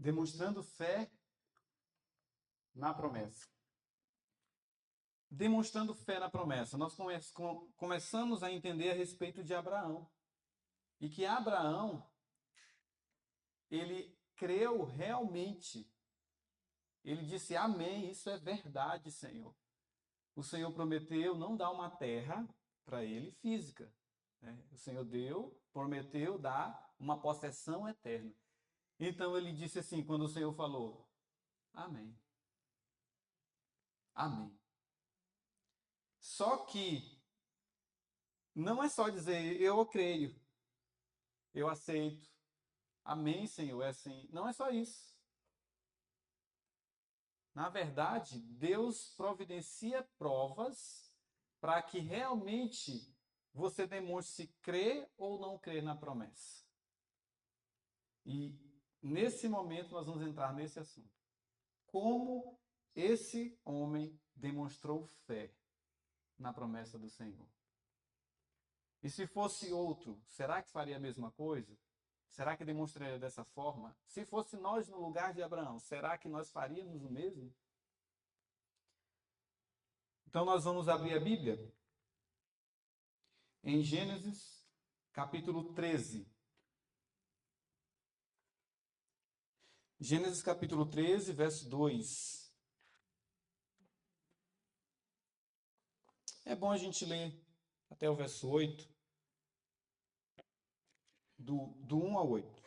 Demonstrando fé na promessa. Demonstrando fé na promessa. Nós começamos a entender a respeito de Abraão. E que Abraão, ele creu realmente. Ele disse, amém, isso é verdade, Senhor. O Senhor prometeu não dar uma terra para ele física. Né? O Senhor prometeu dar uma possessão eterna. Então ele disse assim, quando o Senhor falou, amém. Amém. Só que não é só dizer, eu creio, eu aceito. Amém, Senhor, é assim. Não é só isso. Na verdade, Deus providencia provas para que realmente você demonstre se crer ou não crer na promessa. E nesse momento nós vamos entrar nesse assunto. Como esse homem demonstrou fé na promessa do Senhor? E se fosse outro, será que faria a mesma coisa? Será que demonstraria dessa forma? Se fosse nós no lugar de Abraão, será que nós faríamos o mesmo? Então nós vamos abrir a Bíblia em Gênesis, capítulo 13. Gênesis capítulo 13, verso 2. É bom a gente ler até o verso 8, do 1 ao 8.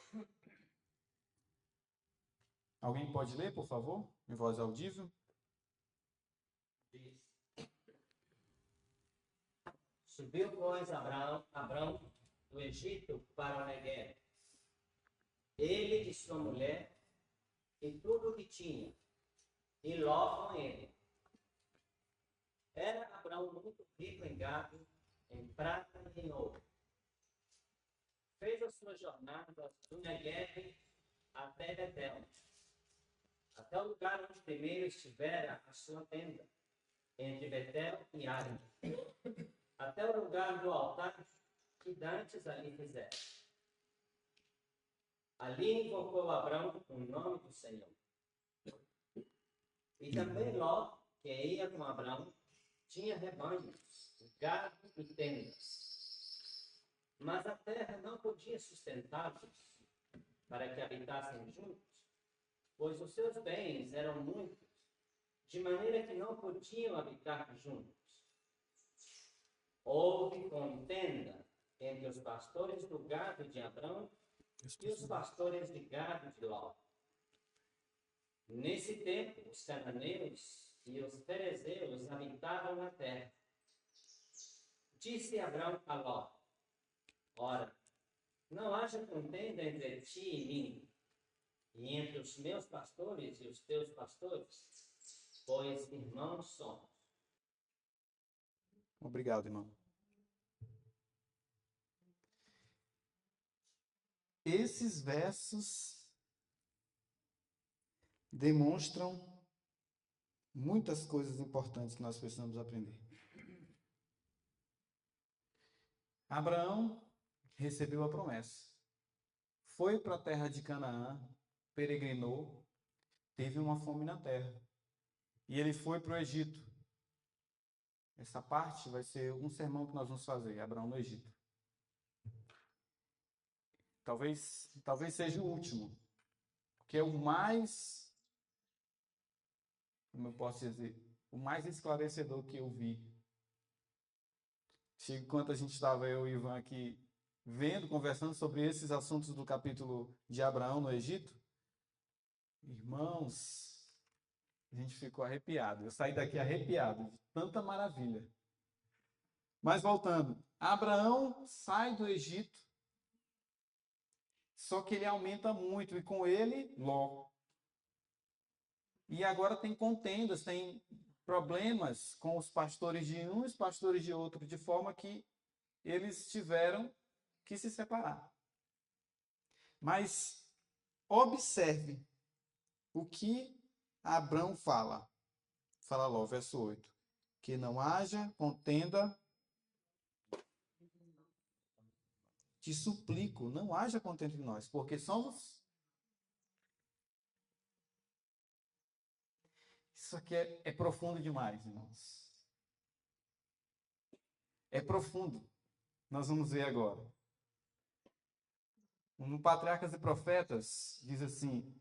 Alguém pode ler, por favor, em voz audível? Subiu, pois, Abrão do Egito para o Negueb, ele e sua mulher, e tudo o que tinha, e Ló com ele. Era Abrão muito rico em gado, em prata e em ouro. Fez a sua jornada do Negueb até Betel, até o lugar onde primeiro estivera a sua tenda, entre Betel e Ai, até o lugar do altar que dantes ali fizera. Ali invocou Abrão o nome do Senhor. E também Ló, que ia com Abrão, tinha rebanhos, gado e tendas. Mas a terra não podia sustentá-los para que habitassem juntos, pois os seus bens eram muitos, de maneira que não podiam habitar juntos. Houve contenda entre os pastores do gado de Abrão e os pastores de gado de Ló. Nesse tempo, os cananeus e os ferezeus habitavam na terra. Disse Abrão a Ló, ora, não haja contenda entre ti e mim, e entre os meus pastores e os teus pastores, pois irmãos somos. Obrigado, irmão. Esses versos demonstram muitas coisas importantes que nós precisamos aprender. Abraão recebeu a promessa. Foi para a terra de Canaã, peregrinou, teve uma fome na terra. E ele foi para o Egito. Essa parte vai ser um sermão que nós vamos fazer, Abraão no Egito. Talvez seja o último, que é o mais, como eu posso dizer, o mais esclarecedor que eu vi. Chega enquanto a gente estava, eu e o Ivan aqui, vendo, conversando sobre esses assuntos do capítulo de Abraão no Egito, irmãos, a gente ficou arrepiado. Eu saí daqui arrepiado de tanta maravilha. Mas voltando, Abraão sai do Egito, só que ele aumenta muito, e com ele, Ló. E agora tem contendas, tem problemas com os pastores de um e os pastores de outro, de forma que eles tiveram que se separar. Mas observe o que Abrão fala. Fala Ló, verso 8. Que não haja contenda. Te suplico, não haja contenda em nós, porque somos Isso aqui é profundo demais, irmãos. É profundo. Nós vamos ver agora. No Patriarcas e Profetas, diz assim: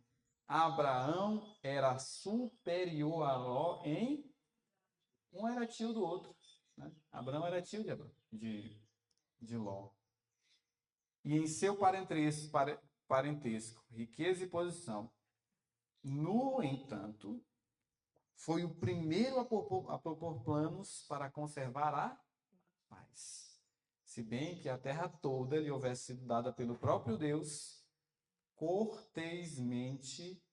Abraão era superior a Ló em... Um era tio do outro. Né? Abraão era tio de Ló. E em seu parentesco, riqueza e posição. No entanto, foi o primeiro a propor planos para conservar a paz. Se bem que a terra toda lhe houvesse sido dada pelo próprio Deus, cortesmente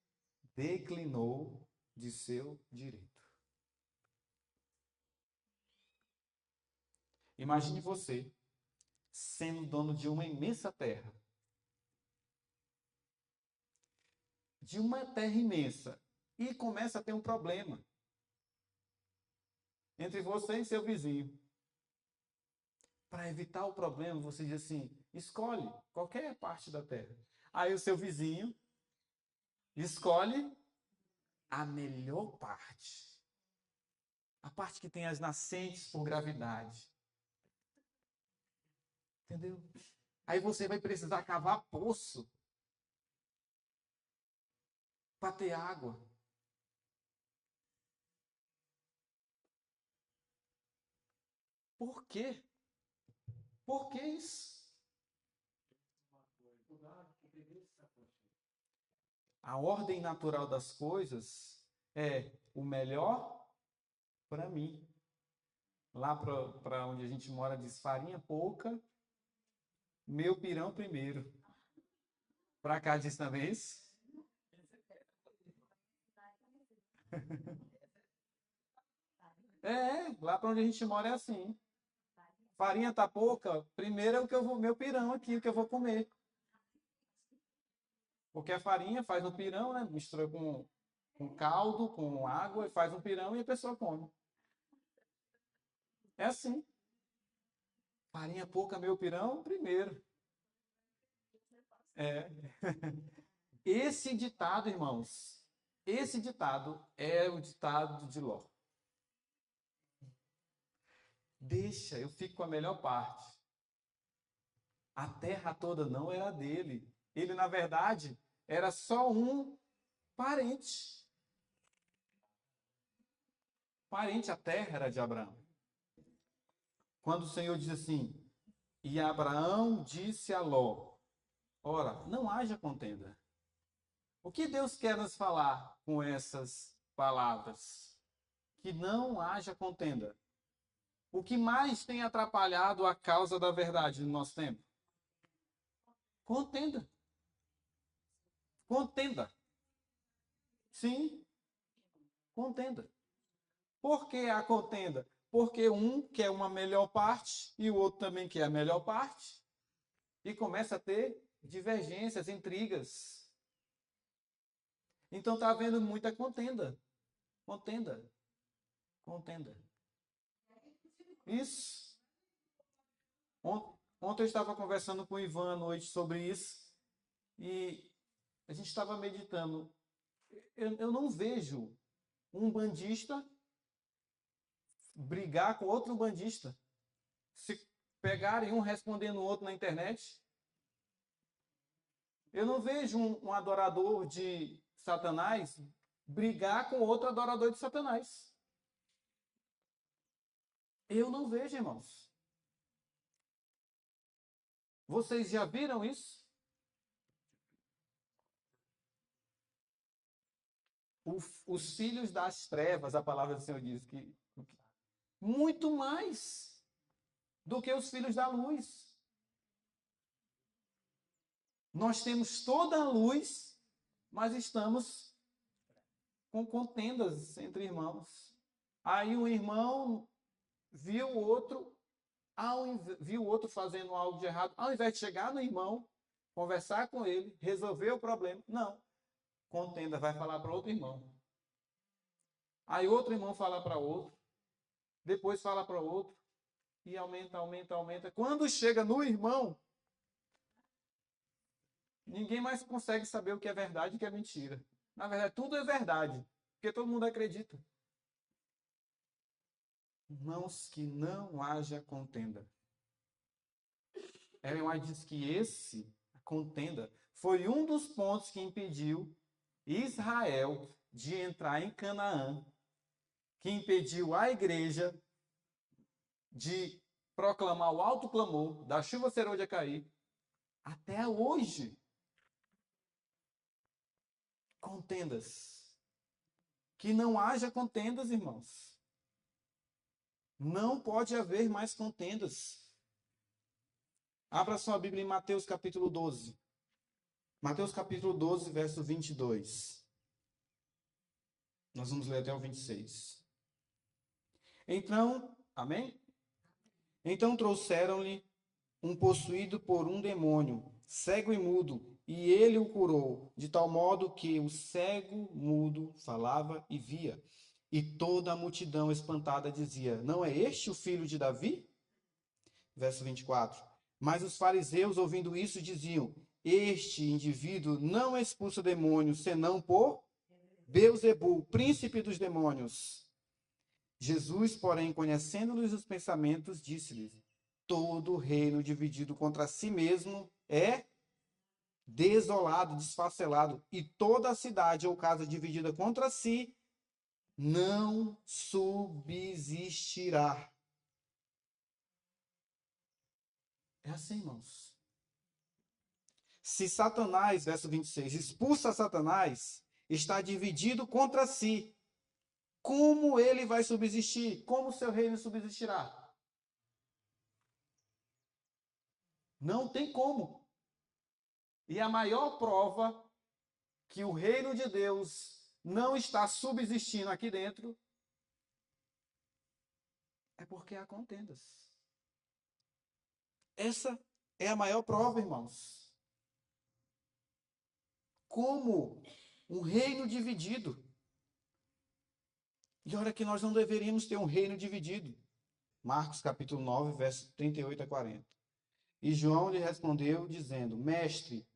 declinou de seu direito. Imagine você sendo dono de uma imensa terra. De uma terra imensa. E começa a ter um problema entre você e seu vizinho. Para evitar o problema, você diz assim: escolhe qualquer parte da terra. Aí o seu vizinho escolhe a melhor parte. A parte que tem as nascentes por gravidade. Entendeu? Aí você vai precisar cavar poço para ter água. Por quê? Por que isso? A ordem natural das coisas é o melhor para mim. Lá para onde a gente mora diz farinha pouca, meu pirão primeiro. Para cá diz também isso? Lá para onde a gente mora é assim. Farinha tá pouca, primeiro é o que eu vou, meu pirão aqui, o que eu vou comer. Porque a farinha faz um pirão, né? Mistura com caldo, com água, e faz um pirão e a pessoa come. É assim. Farinha pouca, meu pirão, primeiro. É. Esse ditado, irmãos, esse ditado é o ditado de Ló. Deixa, eu fico com a melhor parte. A terra toda não era dele. Ele, na verdade, era só um parente. Parente, a terra era de Abraão. Quando o Senhor diz assim: e Abraão disse a Ló: ora, não haja contenda. O que Deus quer nos falar com essas palavras? Que não haja contenda. O que mais tem atrapalhado a causa da verdade no nosso tempo? Contenda. Contenda. Sim, contenda. Por que a contenda? Porque um quer uma melhor parte e o outro também quer a melhor parte. E começa a ter divergências, intrigas. Então está havendo muita contenda. Contenda. Contenda. Isso. Ontem eu estava conversando com o Ivan à noite sobre isso. E a gente estava meditando. Eu não vejo um bandista brigar com outro bandista. Se pegarem um respondendo o outro na internet. Eu não vejo um adorador de Satanás brigar com outro adorador de Satanás. Eu não vejo, irmãos. Vocês já viram isso? Os filhos das trevas, a palavra do Senhor diz que muito mais do que os filhos da luz. Nós temos toda a luz, mas estamos com contendas entre irmãos. Aí um irmão viu o outro fazendo algo de errado, ao invés de chegar no irmão, conversar com ele, resolver o problema, não. Contenda, vai falar para outro irmão. Aí outro irmão fala para outro, depois fala para outro, e aumenta, aumenta, aumenta. Quando chega no irmão, ninguém mais consegue saber o que é verdade e o que é mentira. Na verdade, tudo é verdade. Porque todo mundo acredita. Irmãos, que não haja contenda. Ellen White diz que a contenda, foi um dos pontos que impediu Israel de entrar em Canaã, que impediu a igreja de proclamar o alto clamor, da chuva serôdia cair, até hoje. Contendas. Que não haja contendas, irmãos. Não pode haver mais contendas. Abra sua Bíblia em Mateus capítulo 12. Mateus capítulo 12, verso 22. Nós vamos ler até o 26. Então, amém? Então trouxeram-lhe um possuído por um demônio, cego e mudo, e ele o curou, de tal modo que o cego mudo falava e via. E toda a multidão espantada dizia: não é este o filho de Davi? Verso 24. Mas os fariseus, ouvindo isso, diziam: este indivíduo não expulsa demônios, senão por Beelzebul, príncipe dos demônios. Jesus, porém, conhecendo-lhes os pensamentos, disse-lhes: todo reino dividido contra si mesmo é desolado, desfacelado, e toda a cidade ou casa dividida contra si não subsistirá. É assim, irmãos. Se Satanás, verso 26, expulsa Satanás, está dividido contra si. Como ele vai subsistir? Como o seu reino subsistirá? Não tem como. E a maior prova que o reino de Deus não está subsistindo aqui dentro é porque há contendas. Essa é a maior prova, irmãos. Como um reino dividido. E olha que nós não deveríamos ter um reino dividido. Marcos capítulo 9, verso 38 a 40. E João lhe respondeu, dizendo: mestre,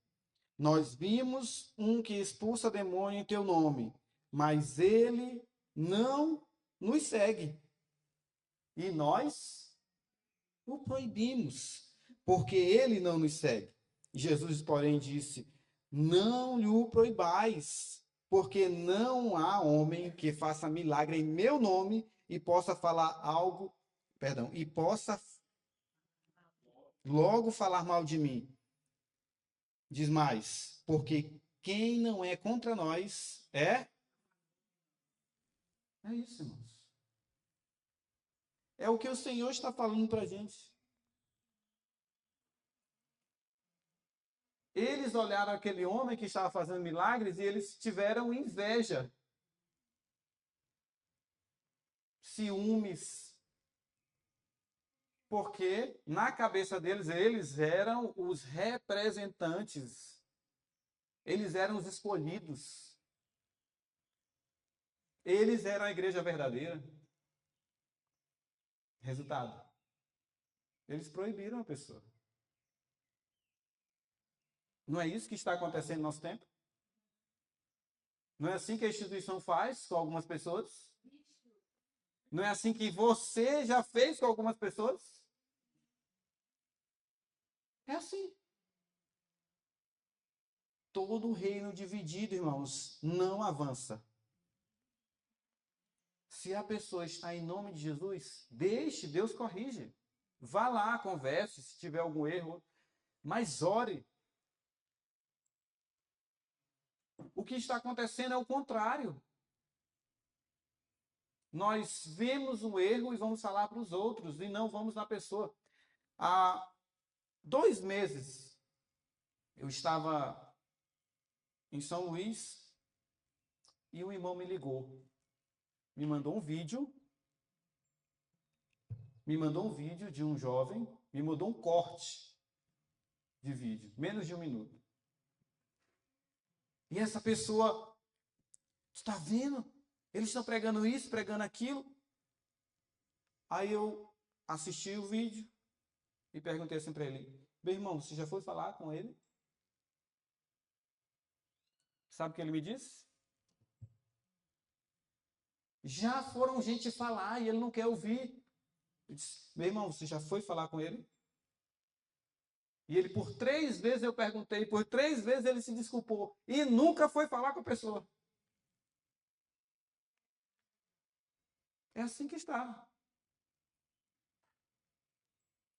nós vimos um que expulsa demônio em teu nome, mas ele não nos segue. E nós o proibimos, porque ele não nos segue. Jesus, porém, disse: não lhe o proibais, porque não há homem que faça milagre em meu nome e possa falar algo, e possa logo falar mal de mim. Diz mais, porque quem não é contra nós é. É isso, irmãos. É o que o Senhor está falando para a gente. Eles olharam aquele homem que estava fazendo milagres e eles tiveram inveja, ciúmes, porque na cabeça deles, eles eram os representantes, eles eram os escolhidos, eles eram a igreja verdadeira. Resultado: eles proibiram a pessoa. Não é isso que está acontecendo no nosso tempo? Não é assim que a instituição faz com algumas pessoas? Não é assim que você já fez com algumas pessoas? É assim. Todo reino dividido, irmãos, não avança. Se a pessoa está em nome de Jesus, deixe, Deus corrige. Vá lá, converse, se tiver algum erro, mas ore. O que está acontecendo é o contrário. Nós vemos um erro e vamos falar para os outros e não vamos na pessoa. Há 2 meses, eu estava em São Luís e um irmão me ligou. Me mandou um vídeo de um jovem, me mandou um corte de vídeo, menos de 1 minuto. E essa pessoa, está vendo? Eles estão pregando isso, pregando aquilo. Aí eu assisti o vídeo e perguntei assim para ele: meu irmão, você já foi falar com ele? Sabe o que ele me disse? Já foram gente falar e ele não quer ouvir. Eu disse, meu irmão, você já foi falar com ele? E ele, por 3 vezes eu perguntei, por 3 vezes ele se desculpou. E nunca foi falar com a pessoa. É assim que está.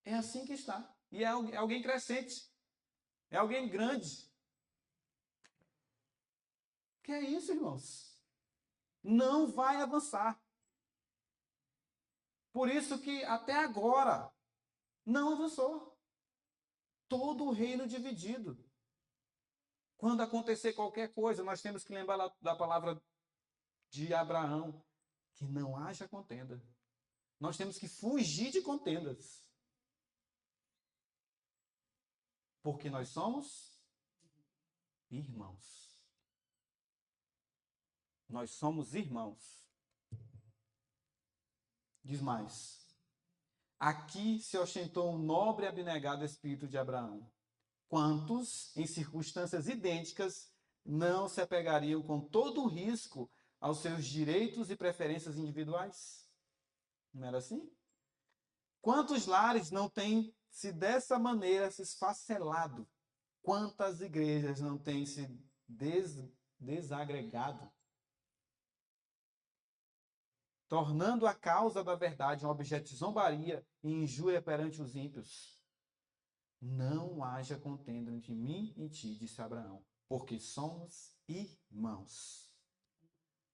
É assim que está. E é alguém crescente. É alguém grande. Que é isso, irmãos? Não vai avançar. Por isso que até agora não avançou. Todo o reino dividido. Quando acontecer qualquer coisa, nós temos que lembrar da palavra de Abraão, que não haja contenda. Nós temos que fugir de contendas. Porque nós somos irmãos. Nós somos irmãos. Diz mais. Aqui se ostentou um nobre e abnegado espírito de Abraão. Quantos, em circunstâncias idênticas, não se apegariam com todo o risco aos seus direitos e preferências individuais? Não era assim? Quantos lares não têm se dessa maneira se esfacelado? Quantas igrejas não têm se desagregado? Tornando a causa da verdade um objeto de zombaria e injúria perante os ímpios. Não haja contenda entre mim e ti, disse Abraão, porque somos irmãos.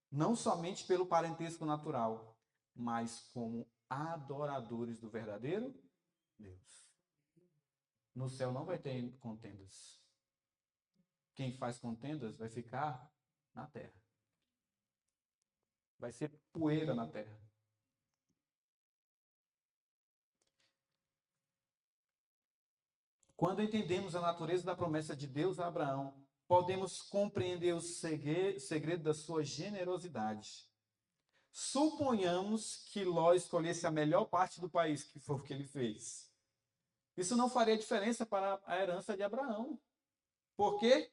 Não somente pelo parentesco natural, mas como adoradores do verdadeiro Deus. No céu não vai ter contendas. Quem faz contendas vai ficar na terra. Vai ser poeira na terra. Quando entendemos a natureza da promessa de Deus a Abraão, podemos compreender o segredo da sua generosidade. Suponhamos que Ló escolhesse a melhor parte do país, que foi o que ele fez. Isso não faria diferença para a herança de Abraão. Porque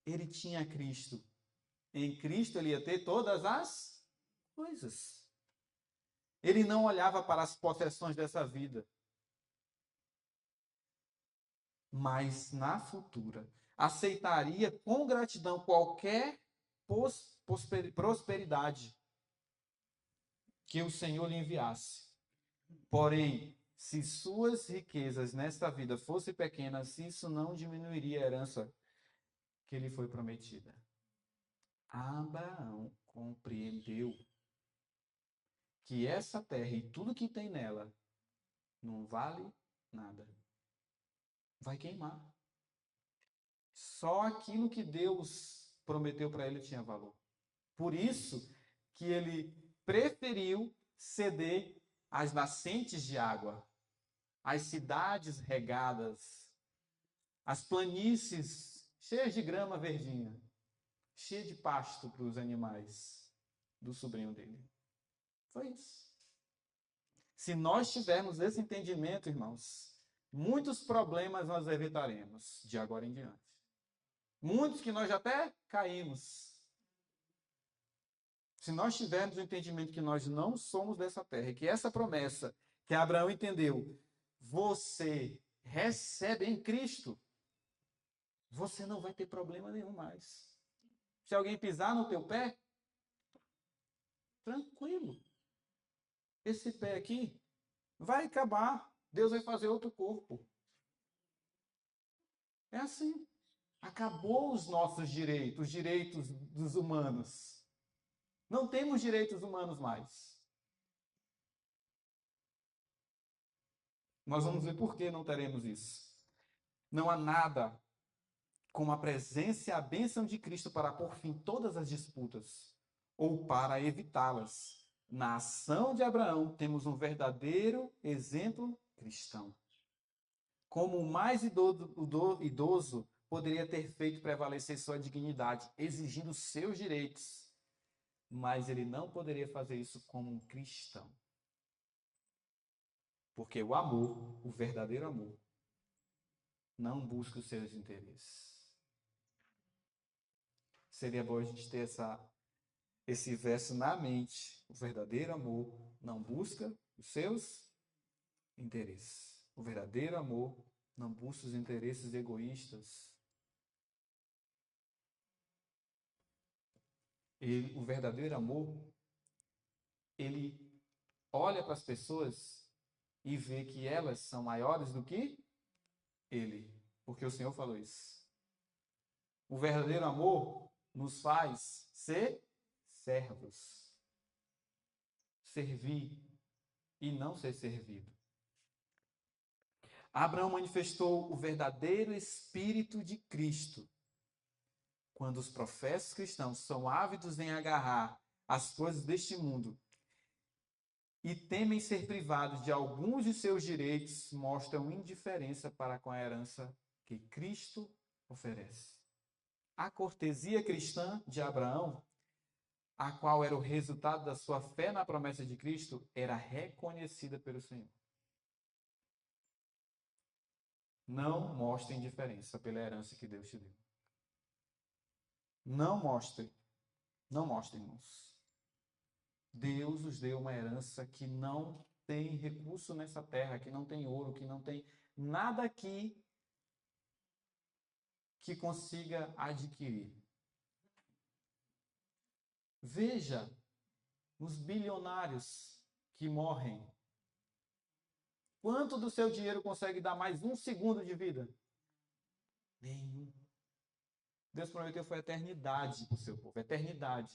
ele tinha Cristo. Em Cristo ele ia ter todas as coisas. Ele não olhava para as possessões dessa vida, mas na futura aceitaria com gratidão qualquer prosperidade que o Senhor lhe enviasse. Porém, se suas riquezas nesta vida fossem pequenas, isso não diminuiria a herança que lhe foi prometida. Abraão compreendeu que essa terra e tudo que tem nela não vale nada. Vai queimar. Só aquilo que Deus prometeu para ele tinha valor. Por isso que ele preferiu ceder às nascentes de água, às cidades regadas, às planícies cheias de grama verdinha, cheia de pasto para os animais do sobrinho dele. Foi isso. Se nós tivermos esse entendimento, irmãos, muitos problemas nós evitaremos de agora em diante. Muitos que nós até caímos. Se nós tivermos o entendimento que nós não somos dessa terra, que essa promessa que Abraão entendeu, você recebe em Cristo, você não vai ter problema nenhum mais. Se alguém pisar no teu pé, tranquilo. Esse pé aqui vai acabar. Deus vai fazer outro corpo. É assim. Acabou os nossos direitos, os direitos dos humanos. Não temos direitos humanos mais. Nós vamos ver por que não teremos isso. Não há nada como a presença e a bênção de Cristo para pôr fim a todas as disputas ou para evitá-las. Na ação de Abraão, temos um verdadeiro exemplo cristão. Como o mais idoso poderia ter feito prevalecer sua dignidade, exigindo seus direitos, mas ele não poderia fazer isso como um cristão. Porque o amor, o verdadeiro amor, não busca os seus interesses. Seria bom a gente ter esse verso na mente. O verdadeiro amor não busca os seus interesses. O verdadeiro amor não busca os interesses egoístas. O verdadeiro amor, ele olha para as pessoas e vê que elas são maiores do que ele, porque o Senhor falou isso. O verdadeiro amor nos faz ser servos, servir e não ser servido. Abraão manifestou o verdadeiro espírito de Cristo quando os profetas cristãos são ávidos em agarrar as coisas deste mundo e temem ser privados de alguns de seus direitos, mostram indiferença para com a herança que Cristo oferece. A cortesia cristã de Abraão, a qual era o resultado da sua fé na promessa de Cristo, era reconhecida pelo Senhor. Não mostre indiferença pela herança que Deus te deu. Não mostre, irmãos. Deus nos deu uma herança que não tem recurso nessa terra, que não tem ouro, que não tem nada aqui que consiga adquirir. Veja os bilionários que morrem. Quanto do seu dinheiro consegue dar mais um segundo de vida? Nenhum. Deus prometeu foi eternidade para o seu povo, eternidade.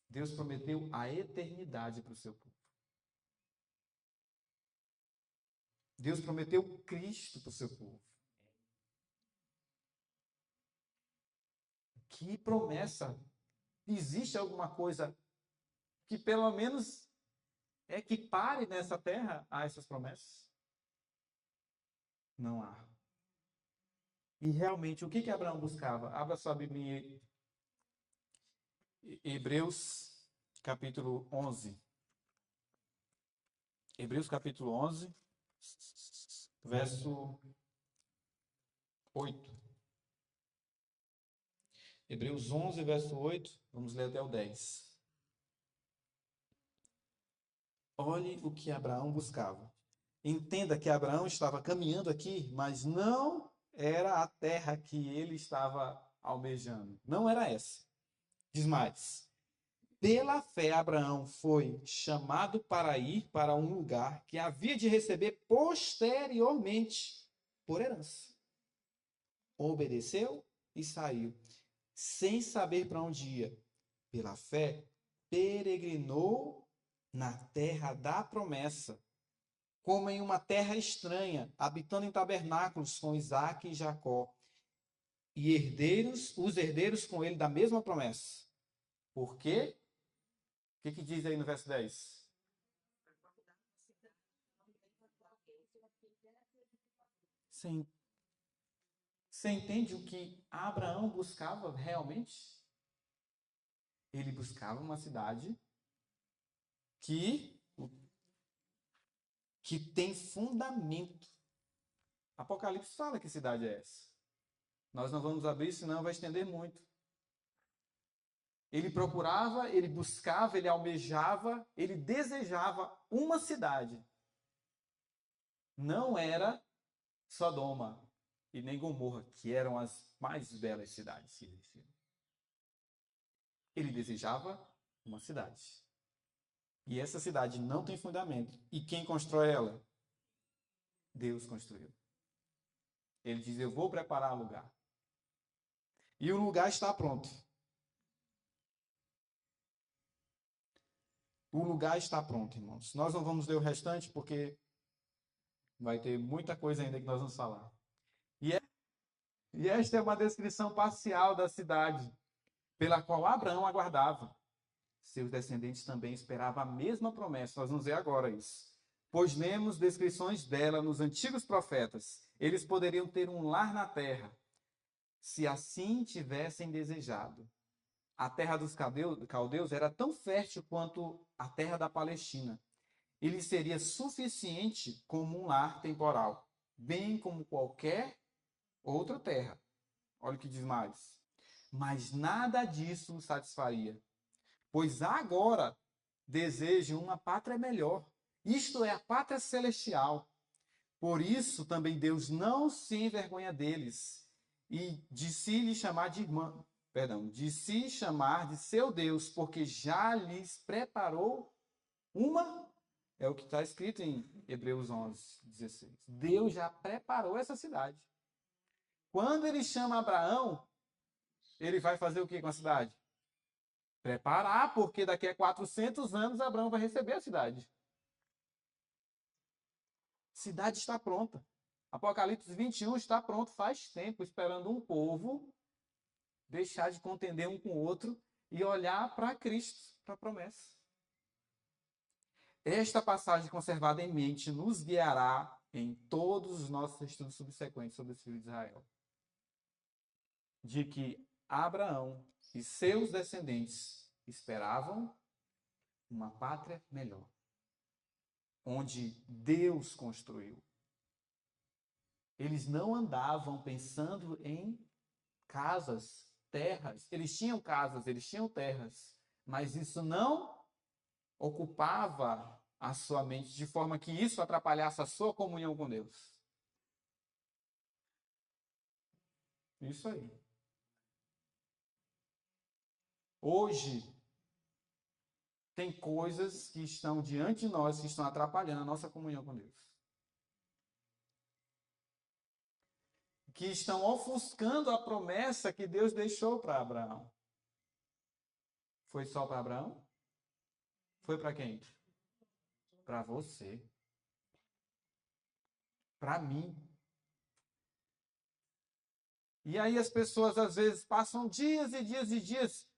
Deus prometeu a eternidade para o seu povo. Deus prometeu Cristo para o seu povo. Que promessa! Existe alguma coisa que pelo menos equipare nessa terra a essas promessas? Não há. E realmente, o que Abraão buscava? Abra sua Bíblia em Hebreus capítulo 11. Hebreus capítulo 11, verso 8. Hebreus 11, verso 8, vamos ler até o 10. Olhe o que Abraão buscava. Entenda que Abraão estava caminhando aqui, mas não era a terra que ele estava almejando. Não era essa. Diz mais. Pela fé, Abraão foi chamado para ir para um lugar que havia de receber posteriormente por herança. Obedeceu e saiu, sem saber para onde ia. Pela fé, peregrinou na terra da promessa, como em uma terra estranha, habitando em tabernáculos com Isaque e Jacó, e os herdeiros com ele da mesma promessa. Por quê? O que diz aí no verso 10? Você entende o que Abraão buscava realmente? Ele buscava uma cidade que tem fundamento. Apocalipse fala que cidade é essa. Nós não vamos abrir, senão vai estender muito. Ele procurava, ele buscava, ele almejava, ele desejava uma cidade. Não era Sodoma e nem Gomorra, que eram as mais belas cidades que existiam. Ele desejava uma cidade. E essa cidade não tem fundamento. E quem constrói ela? Deus construiu. Ele diz, eu vou preparar o lugar. E o lugar está pronto. O lugar está pronto, irmãos. Nós não vamos ler o restante, porque vai ter muita coisa ainda que nós vamos falar. E esta é uma descrição parcial da cidade, pela qual Abraão aguardava. Seus descendentes também esperavam a mesma promessa. Nós vamos ver agora isso. Pois lemos descrições dela nos antigos profetas. Eles poderiam ter um lar na terra, se assim tivessem desejado. A terra dos caldeus era tão fértil quanto a terra da Palestina. Ele seria suficiente como um lar temporal, bem como qualquer outra terra. Olha o que diz mais. Mas nada disso o satisfaria, pois agora desejam uma pátria melhor, isto é, a pátria celestial. Por isso também Deus não se envergonha deles e de se lhe chamar de irmã, perdão, de se chamar de seu Deus, porque já lhes preparou uma, é o que está escrito em Hebreus 11:16. Deus já preparou essa cidade. Quando ele chama Abraão, ele vai fazer o que com a cidade? Preparar, porque daqui a 400 anos Abraão vai receber a cidade. Cidade está pronta. Apocalipse 21 está pronto faz tempo, esperando um povo deixar de contender um com o outro e olhar para Cristo, para a promessa. Esta passagem conservada em mente nos guiará em todos os nossos estudos subsequentes sobre os filhos de Israel. De que Abraão e seus descendentes esperavam uma pátria melhor, onde Deus construiu. Eles não andavam pensando em casas, terras. Eles tinham casas, eles tinham terras, mas isso não ocupava a sua mente de forma que isso atrapalhasse a sua comunhão com Deus. Isso aí. Hoje, tem coisas que estão diante de nós, que estão atrapalhando a nossa comunhão com Deus. Que estão ofuscando a promessa que Deus deixou para Abraão. Foi só para Abraão? Foi para quem? Para você. Para mim. E aí as pessoas às vezes passam dias e dias e dias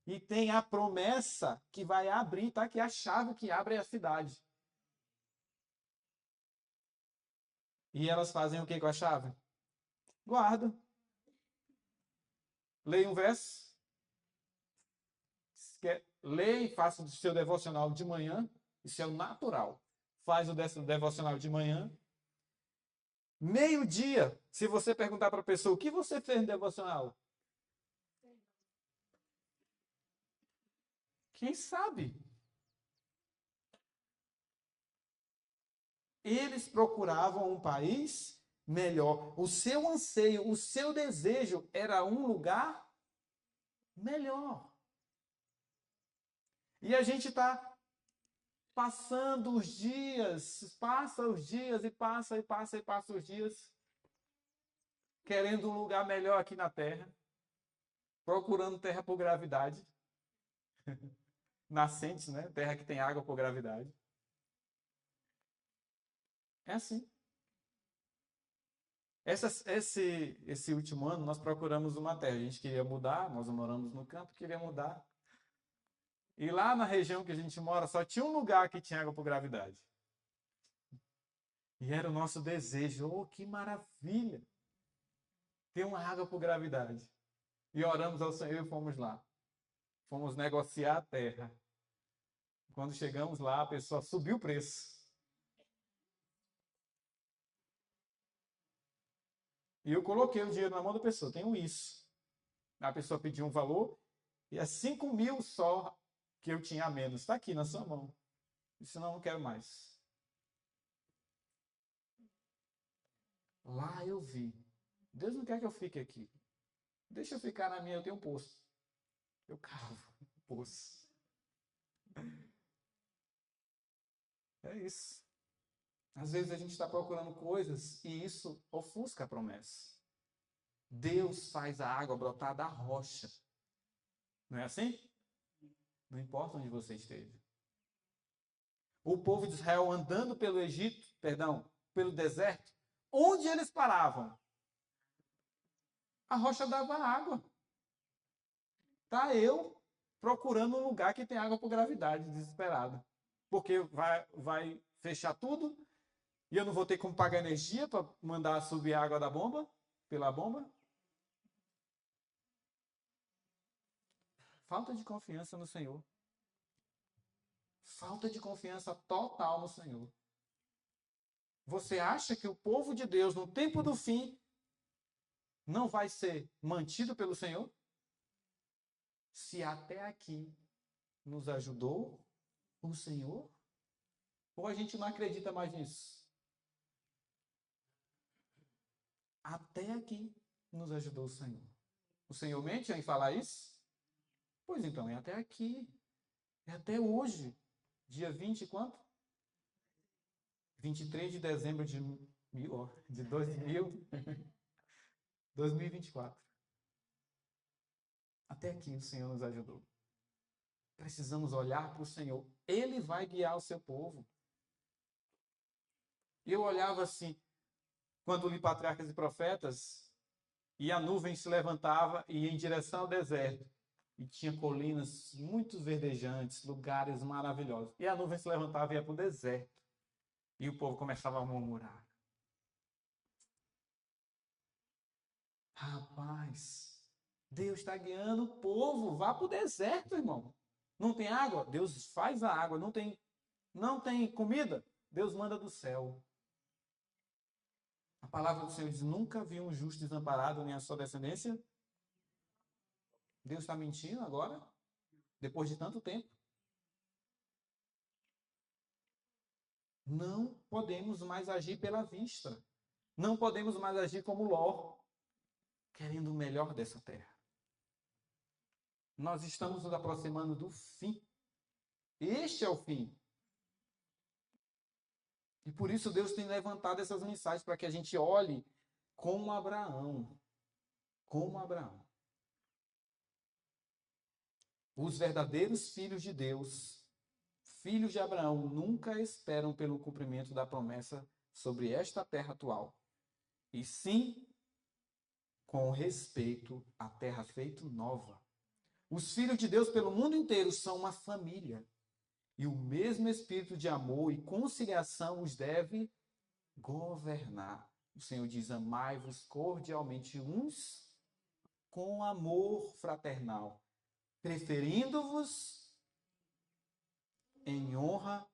e tem a promessa que vai abrir, tá aqui a chave que abre a cidade. E elas fazem o que com a chave? Guardam. Leia um verso. Leia e faça o seu devocional de manhã. Isso é o natural. Faz o devocional de manhã. Meio-dia, se você perguntar para a pessoa, o que você fez no devocional? Quem sabe? Eles procuravam um país melhor. O seu anseio, o seu desejo era um lugar melhor. E a gente está passando os dias, passa os dias e passa e passa e passa os dias, querendo um lugar melhor aqui na Terra, procurando terra por gravidade, nascentes, né? Terra que tem água por gravidade. É assim. Esse último ano nós procuramos uma terra. A gente queria mudar, nós moramos no campo, queria mudar. E lá na região que a gente mora, só tinha um lugar que tinha água por gravidade. E era o nosso desejo. Oh, que maravilha! Ter uma água por gravidade. E oramos ao Senhor e fomos lá. Fomos negociar a terra. Quando chegamos lá, a pessoa subiu o preço. E eu coloquei o dinheiro na mão da pessoa. Tenho isso. A pessoa pediu um valor e é 5.000 só que eu tinha a menos. Está aqui na sua mão. Isso não quero mais. Lá eu vi. Deus não quer que eu fique aqui. Deixa eu ficar na minha, eu tenho um poço. Eu cavo um poço. É isso. Às vezes a gente está procurando coisas e isso ofusca a promessa. Deus faz a água brotar da rocha. Não é assim? Não importa onde você esteja. O povo de Israel andando pelo Egito, pelo deserto, onde eles paravam? A rocha dava água. Tá eu procurando um lugar que tem água por gravidade, desesperado. Porque vai fechar tudo e eu não vou ter como pagar energia para mandar subir a água da bomba, pela bomba. Falta de confiança no Senhor. Falta de confiança total no Senhor. Você acha que o povo de Deus, no tempo do fim, não vai ser mantido pelo Senhor? se até aqui nos ajudou o Senhor? Ou a gente não acredita mais nisso? Até aqui nos ajudou o Senhor. O Senhor mente em falar isso? Pois então, é até aqui. É até hoje. Dia 20 e quanto? 23 de dezembro de 2024. Até aqui o Senhor nos ajudou. Precisamos olhar para o Senhor. Ele vai guiar o seu povo. E eu olhava assim, quando li Patriarcas e Profetas, e a nuvem se levantava e ia em direção ao deserto. E tinha colinas muito verdejantes, lugares maravilhosos. E a nuvem se levantava e ia para o deserto. E o povo começava a murmurar. Rapaz, Deus está guiando o povo. Vá para o deserto, irmão. Não tem água? Deus faz a água. Não tem comida? Deus manda do céu. A palavra do Senhor diz: nunca vi um justo desamparado, nem a sua descendência. Deus está mentindo agora? Depois de tanto tempo? Não podemos mais agir pela vista. Não podemos mais agir como Ló, querendo o melhor dessa terra. Nós estamos nos aproximando do fim. Este é o fim. E por isso Deus tem levantado essas mensagens para que a gente olhe como Abraão. Como Abraão. Os verdadeiros filhos de Deus, filhos de Abraão, nunca esperam pelo cumprimento da promessa sobre esta terra atual, e sim com respeito à terra feita nova. Os filhos de Deus pelo mundo inteiro são uma família, e o mesmo espírito de amor e conciliação os deve governar. O Senhor diz: amai-vos cordialmente uns com amor fraternal, preferindo-vos em honra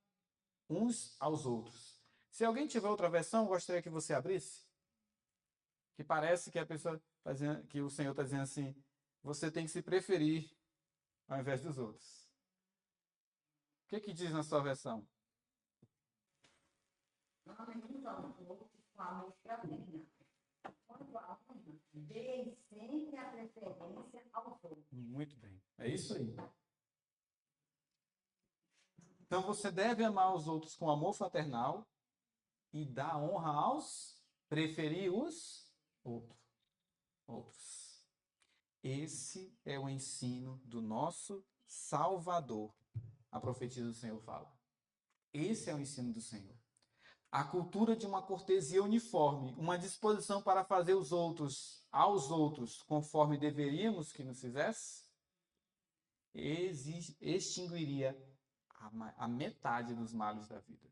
uns aos outros. Se alguém tiver outra versão, gostaria que você abrisse. Que parece que a pessoa tá dizendo, que o Senhor está dizendo assim: você tem que se preferir ao invés dos outros. O que diz na sua versão? Então, com amor fraternal. Quando a honra, dê sempre a preferência aos outros. Muito bem. É isso aí. Então você deve amar os outros com amor fraternal e dar honra aos, preferir os outros. Esse é o ensino do nosso Salvador. A profetisa do Senhor fala. Esse é o ensino do Senhor. A cultura de uma cortesia uniforme, uma disposição para fazer os outros aos outros conforme deveríamos que nos fizesse, extinguiria a metade dos males da vida.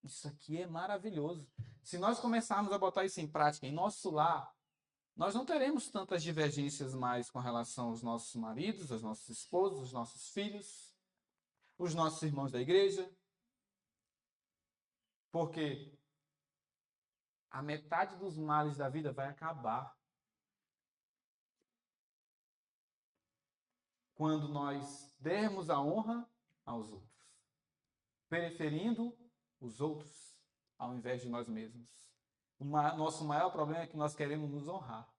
Isso aqui é maravilhoso. Se nós começarmos a botar isso em prática em nosso lar, nós não teremos tantas divergências mais com relação aos nossos maridos, aos nossos esposos, aos nossos filhos, os nossos irmãos da igreja. Porque a metade dos males da vida vai acabar quando nós dermos a honra aos outros, preferindo os outros ao invés de nós mesmos. Nosso maior problema é que nós queremos nos honrar.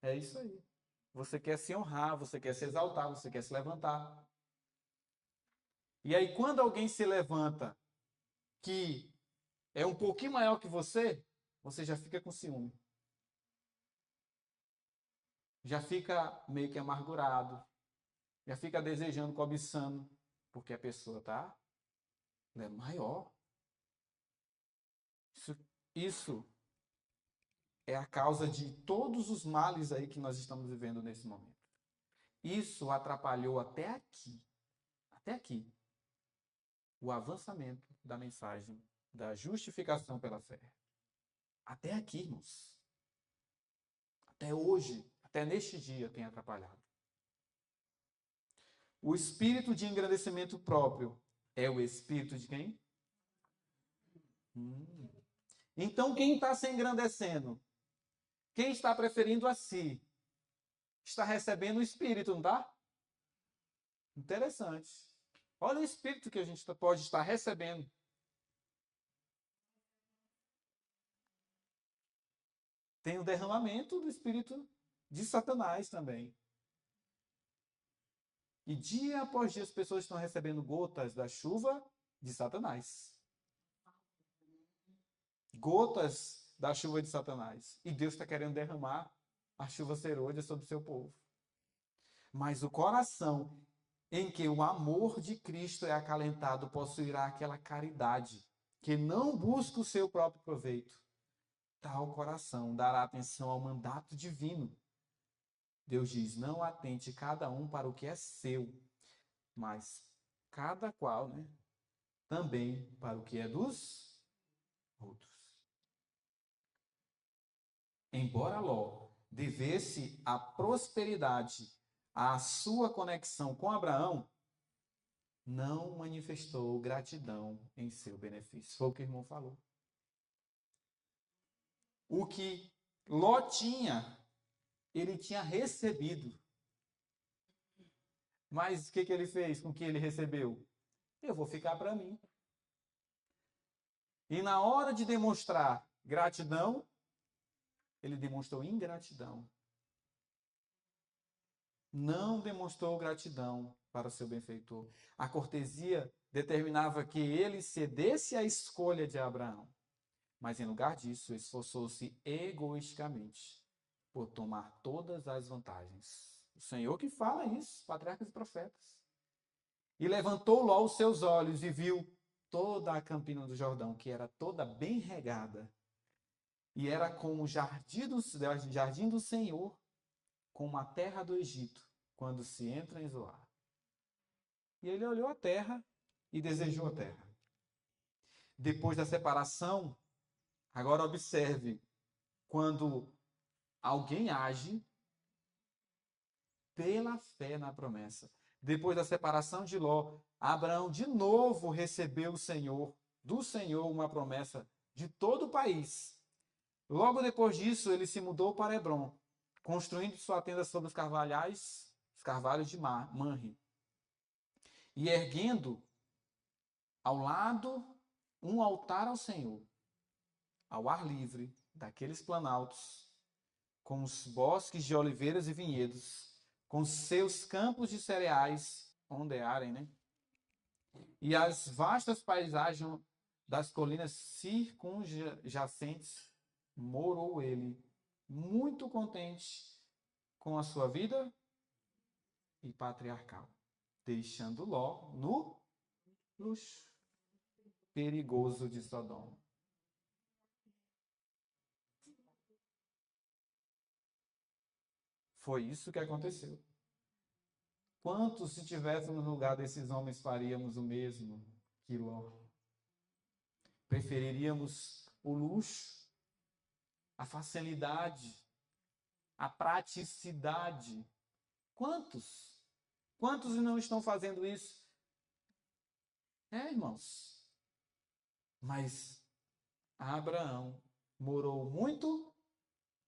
É isso aí. Você quer se honrar, você quer se exaltar, você quer se levantar. E aí, quando alguém se levanta que é um pouquinho maior que você já fica com ciúme. Já fica meio que amargurado. Já fica desejando, cobiçando, porque a pessoa é maior. Isso é a causa de todos os males aí que nós estamos vivendo nesse momento. Isso atrapalhou até aqui, o avançamento da mensagem da justificação pela fé. Até aqui, irmãos. Até hoje, até neste dia tem atrapalhado. O espírito de engrandecimento próprio é o espírito de quem? Então, quem está se engrandecendo? Quem está preferindo a si? está recebendo o Espírito, não está? Interessante. Olha o Espírito que a gente pode estar recebendo. Tem o derramamento do Espírito de Satanás também. E dia após dia as pessoas estão recebendo gotas da chuva de Satanás. Gotas da chuva de Satanás. E Deus está querendo derramar a chuva serôdia sobre o seu povo. Mas o coração em que o amor de Cristo é acalentado possuirá aquela caridade que não busca o seu próprio proveito. Tal coração dará atenção ao mandato divino. Deus diz, não atente cada um para o que é seu, mas cada qual, né, também para o que é dos outros. Embora Ló devesse a prosperidade à sua conexão com Abraão, não manifestou gratidão em seu benefício. Foi o que o irmão falou. O que Ló tinha, ele tinha recebido. Mas o que ele fez com o que ele recebeu? Eu vou ficar para mim. E na hora de demonstrar gratidão, ele demonstrou ingratidão. Não demonstrou gratidão para o seu benfeitor. A cortesia determinava que ele cedesse à escolha de Abraão. Mas, em lugar disso, esforçou-se egoisticamente por tomar todas as vantagens. O Senhor que fala isso, patriarcas e profetas. E levantou Ló os seus olhos e viu toda a campina do Jordão, que era toda bem regada. E era como o jardim do Senhor, como a terra do Egito, quando se entra em Zoar. E ele olhou a terra e desejou a terra. Depois da separação, agora observe, quando alguém age pela fé na promessa. Depois da separação de Ló, Abraão de novo recebeu do Senhor, uma promessa de todo o país. Logo depois disso, ele se mudou para Hebrom, construindo sua tenda sobre os carvalhos de Manre, e erguendo ao lado um altar ao Senhor, ao ar livre, daqueles planaltos, com os bosques de oliveiras e vinhedos, com seus campos de cereais, ondearem, né? E as vastas paisagens das colinas circunjacentes, morou ele, muito contente com a sua vida e patriarcal, deixando Ló no luxo perigoso de Sodoma. Foi isso que aconteceu. Quantos, se tivéssemos no lugar desses homens, faríamos o mesmo que Ló? Preferiríamos o luxo, a facilidade, a praticidade. Quantos? Quantos não estão fazendo isso? Irmãos. Mas Abraão morou muito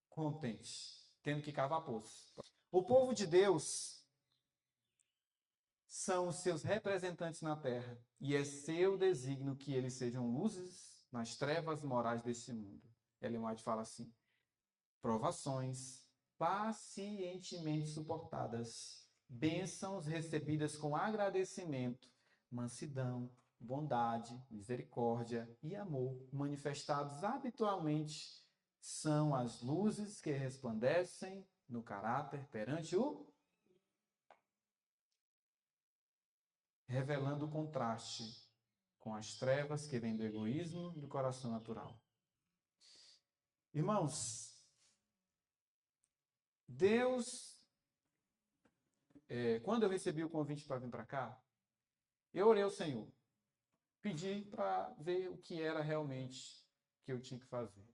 contente, tendo que cavar poço. O povo de Deus são os seus representantes na terra, e é seu desígnio que eles sejam luzes nas trevas morais deste mundo. Ellen White fala assim: provações pacientemente suportadas, bênçãos recebidas com agradecimento, mansidão, bondade, misericórdia e amor manifestados habitualmente são as luzes que resplandecem no caráter perante o revelando o contraste com as trevas que vêm do egoísmo do coração natural. Irmãos, Deus, quando eu recebi o convite para vir para cá, eu orei ao Senhor, pedi para ver o que era realmente que eu tinha que fazer.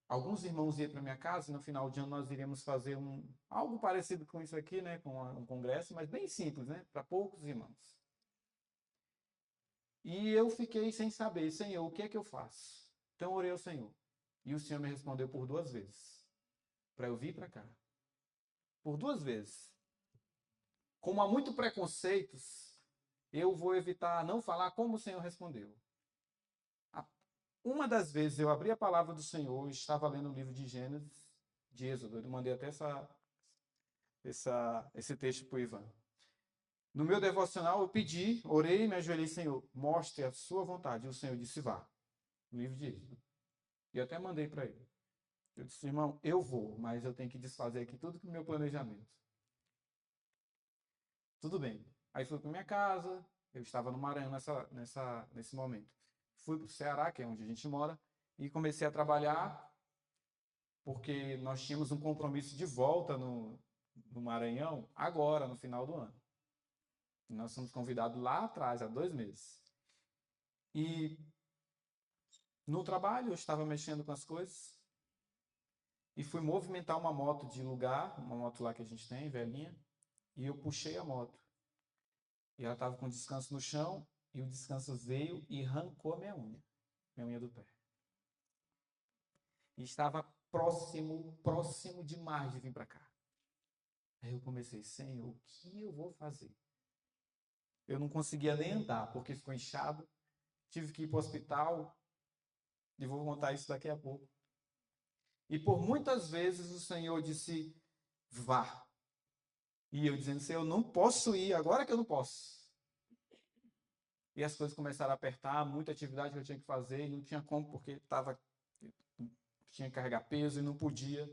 Alguns irmãos iam para minha casa e no final de ano nós iríamos fazer algo parecido com isso aqui, né, com um congresso, mas bem simples, né, para poucos irmãos. E eu fiquei sem saber, Senhor, o que é que eu faço? Então eu orei ao Senhor. E o Senhor me respondeu por 2 vezes, para eu vir para cá. por 2 vezes. Como há muito preconceitos, eu vou evitar não falar como o Senhor respondeu. Uma das vezes eu abri a palavra do Senhor, e estava lendo o livro de Gênesis, de Êxodo. Eu mandei até esse texto para o Ivan. No meu devocional, eu pedi, orei e me ajoelhei, Senhor, mostre a sua vontade. E o Senhor disse, vá. No livro de Êxodo. E eu até mandei para ele. Eu disse, irmão, eu vou, mas eu tenho que desfazer aqui tudo com o meu planejamento. Tudo bem. Aí fui para minha casa, eu estava no Maranhão nesse momento. Fui para o Ceará, que é onde a gente mora, e comecei a trabalhar, porque nós tínhamos um compromisso de volta no Maranhão, agora, no final do ano. E nós fomos convidados lá atrás, há 2 meses. E no trabalho, eu estava mexendo com as coisas, e fui movimentar uma moto de lugar, uma moto lá que a gente tem, velhinha, e eu puxei a moto. E ela estava com descanso no chão, e o descanso veio e arrancou a minha unha do pé. E estava próximo demais de vir para cá. Aí eu comecei, Senhor, o que eu vou fazer? Eu não conseguia nem andar, porque ficou inchado. Tive que ir para o hospital, e vou contar isso daqui a pouco. E por muitas vezes o Senhor disse, vá. E eu dizendo, Senhor, eu não posso ir, agora que eu não posso. E as coisas começaram a apertar, muita atividade que eu tinha que fazer, e não tinha como, porque tinha que carregar peso e não podia.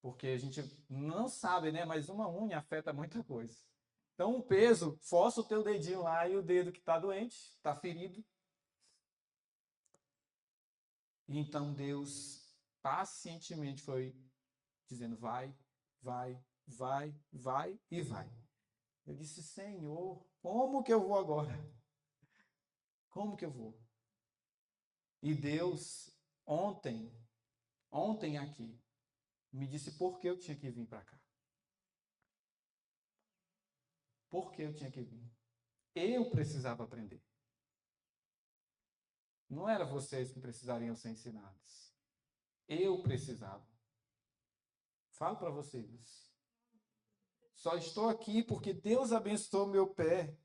Porque a gente não sabe, né? Mas uma unha afeta muita coisa. Então, o peso, força o teu dedinho lá e o dedo que está doente, está ferido. E então Deus pacientemente foi dizendo, vai, vai, vai, vai e vai. Eu disse, Senhor, como que eu vou agora? Como que eu vou? E Deus, ontem aqui, me disse por que eu tinha que vir para cá. Por que eu tinha que vir? Eu precisava aprender. Não era vocês que precisariam ser ensinados. Eu precisava. Falo para vocês. Só estou aqui porque Deus abençoou meu pé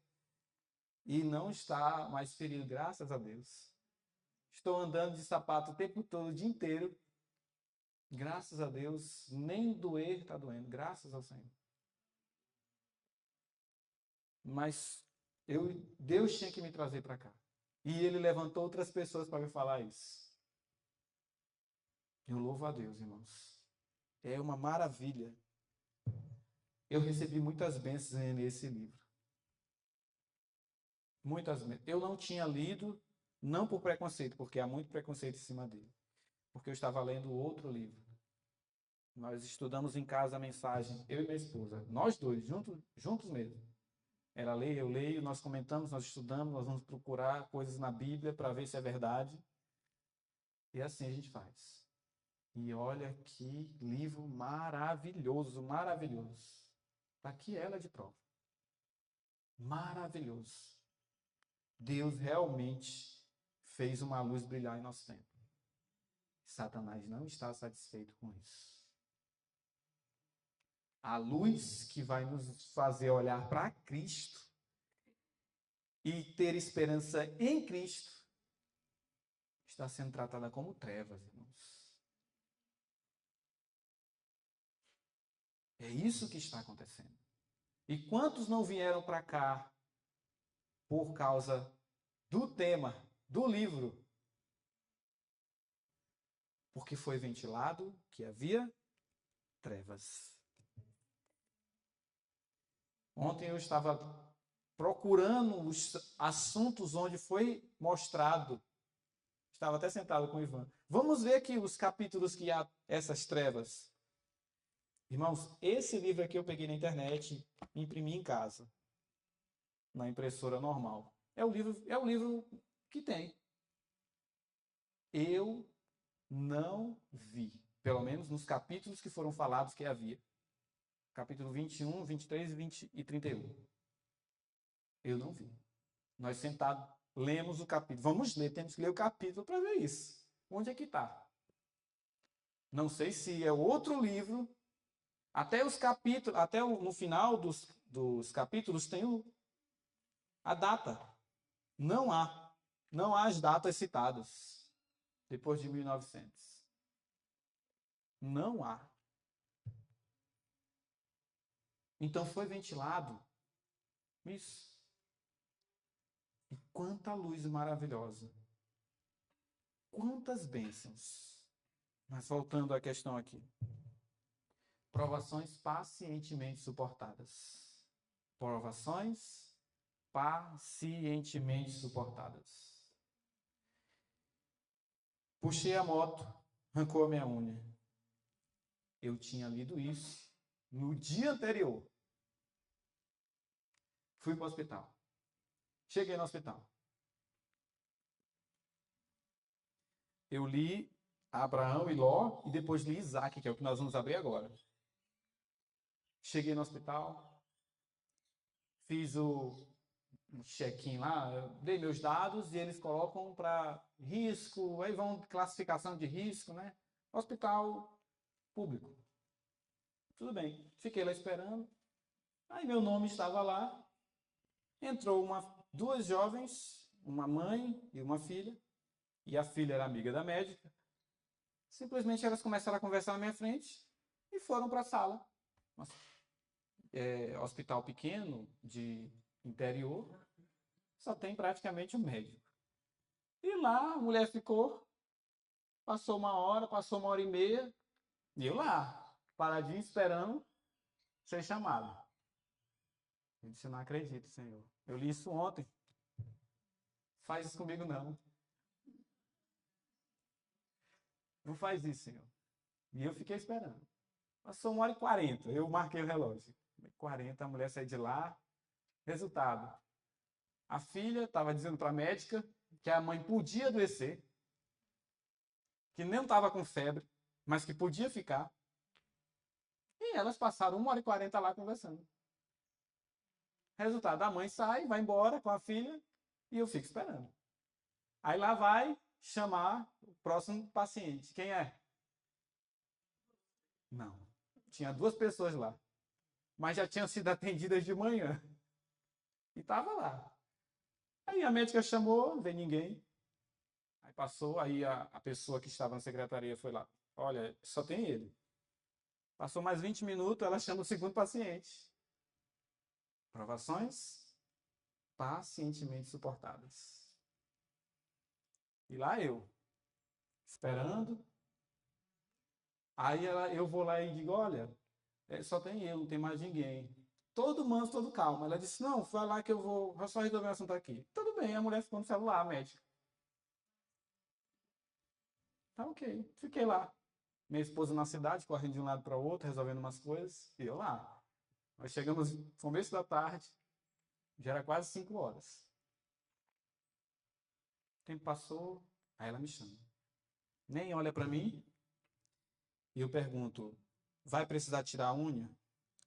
e não está mais ferido, graças a Deus. Estou andando de sapato o tempo todo, o dia inteiro. Graças a Deus, nem doer está doendo, graças ao Senhor. Mas Deus tinha que me trazer para cá. E Ele levantou outras pessoas para me falar isso. Eu louvo a Deus, irmãos. É uma maravilha. Eu recebi muitas bênçãos nesse livro. Muitas bênçãos. Eu não tinha lido, não por preconceito, porque há muito preconceito em cima dele. Porque eu estava lendo outro livro. Nós estudamos em casa a mensagem, eu e minha esposa. Nós dois, juntos mesmo. Ela lê, eu leio, nós comentamos, nós estudamos, nós vamos procurar coisas na Bíblia para ver se é verdade. E assim a gente faz. E olha que livro maravilhoso, maravilhoso. Está aqui ela de prova. Maravilhoso. Deus realmente fez uma luz brilhar em nosso tempo. Satanás não está satisfeito com isso. A luz que vai nos fazer olhar para Cristo e ter esperança em Cristo está sendo tratada como trevas, irmãos. É isso que está acontecendo. E quantos não vieram para cá por causa do tema, do livro? Porque foi ventilado que havia trevas. Ontem eu estava procurando os assuntos onde foi mostrado. Estava até sentado com o Ivan. Vamos ver aqui os capítulos que há essas trevas. Irmãos, esse livro aqui eu peguei na internet e imprimi em casa, na impressora normal. É o livro que tem. Eu não vi, pelo menos nos capítulos que foram falados que havia. Capítulo 21, 23 e 31. Eu não vi. Nós sentados, lemos o capítulo. Vamos ler, temos que ler o capítulo para ver isso. Onde é que está? Não sei se é outro livro Até os capítulos, no final dos capítulos tem a data. Não há as datas citadas depois de 1900. Não há. Então foi ventilado isso. E quanta luz maravilhosa. Quantas bênçãos. Mas voltando à questão aqui. Provações pacientemente suportadas. Provações pacientemente suportadas. Puxei a moto, arrancou a minha unha. Eu tinha lido isso no dia anterior. Fui para o hospital. Cheguei no hospital. Eu li Abraão e Ló e depois li Isaac, que é o que nós vamos abrir agora. Cheguei no hospital, fiz um check-in lá, dei meus dados e eles colocam para risco, aí vão classificação de risco, né? Hospital público. Tudo bem, fiquei lá esperando. Aí meu nome estava lá. Entrou duas jovens, uma mãe e uma filha, e a filha era amiga da médica. Simplesmente elas começaram a conversar na minha frente e foram para a sala. Hospital pequeno, de interior, só tem praticamente um médico. E lá a mulher ficou, passou uma hora e meia, e eu lá, paradinho esperando ser chamado. Eu disse, eu não acredito, Senhor. Eu li isso ontem. Faz isso comigo não. Não faz isso, Senhor. E eu fiquei esperando. Passou 1h40, eu marquei o relógio. 1h40, a mulher saiu de lá. Resultado. A filha estava dizendo para a médica que a mãe podia adoecer, que não estava com febre, mas que podia ficar. E elas passaram 1h40 lá conversando. Resultado, a mãe sai, vai embora com a filha e eu fico esperando. Aí lá vai chamar o próximo paciente. Quem é? Não. Tinha 2 pessoas lá. Mas já tinham sido atendidas de manhã. E estava lá. Aí a médica chamou, não veio ninguém. Aí passou, aí a pessoa que estava na secretaria foi lá. Olha, só tem ele. Passou mais 20 minutos, ela chama o segundo paciente. Provações pacientemente suportadas. E lá eu, esperando. Aí eu vou lá e digo, olha, só tem eu, não tem mais ninguém. Todo manso, todo calmo. Ela disse, não, vai lá que eu vou só resolver o assunto aqui. Tudo bem, a mulher ficou no celular, a médica. Tá ok, fiquei lá. Minha esposa na cidade, correndo de um lado para o outro, resolvendo umas coisas, e eu lá. Nós chegamos no começo da tarde, já era quase 5 horas. O tempo passou, aí ela me chama. Nem olha para mim, e eu pergunto, vai precisar tirar a unha?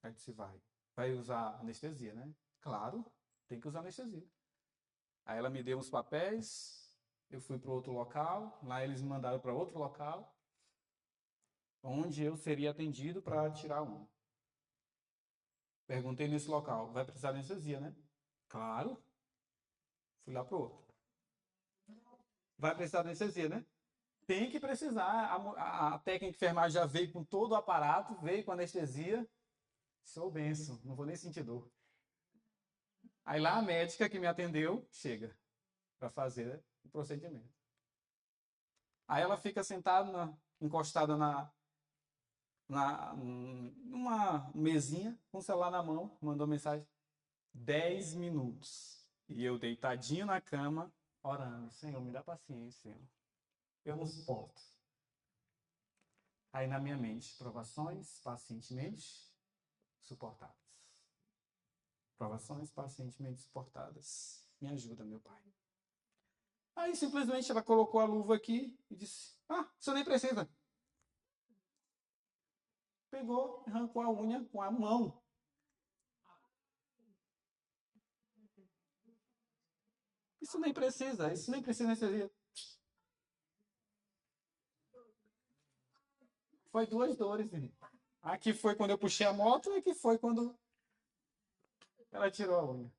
Aí disse, vai. Vai usar anestesia, né? Claro, tem que usar anestesia. Aí ela me deu uns papéis, eu fui para outro local, lá eles me mandaram para outro local, onde eu seria atendido para tirar a unha. Perguntei nesse local, vai precisar de anestesia, né? Claro. Fui lá pro outro. Vai precisar de anestesia, né? Tem que precisar. A técnica de enfermagem já veio com todo o aparato, veio com anestesia. Sou benção, não vou nem sentir dor. Aí lá a médica que me atendeu chega para fazer o procedimento. Aí ela fica sentada, encostada numa mesinha, com o celular na mão, mandou mensagem. 10 minutos. E eu deitadinho na cama, orando. Senhor, me dá paciência, Senhor. Eu não suporto. Aí na minha mente, provações pacientemente suportadas. Provações pacientemente suportadas. Me ajuda, meu Pai. Aí simplesmente ela colocou a luva aqui e disse, você nem precisa. Pegou, arrancou a unha com a mão. Isso nem precisa anestesia. Foi 2 dores, Aqui foi quando eu puxei a moto e aqui foi quando ela tirou a unha.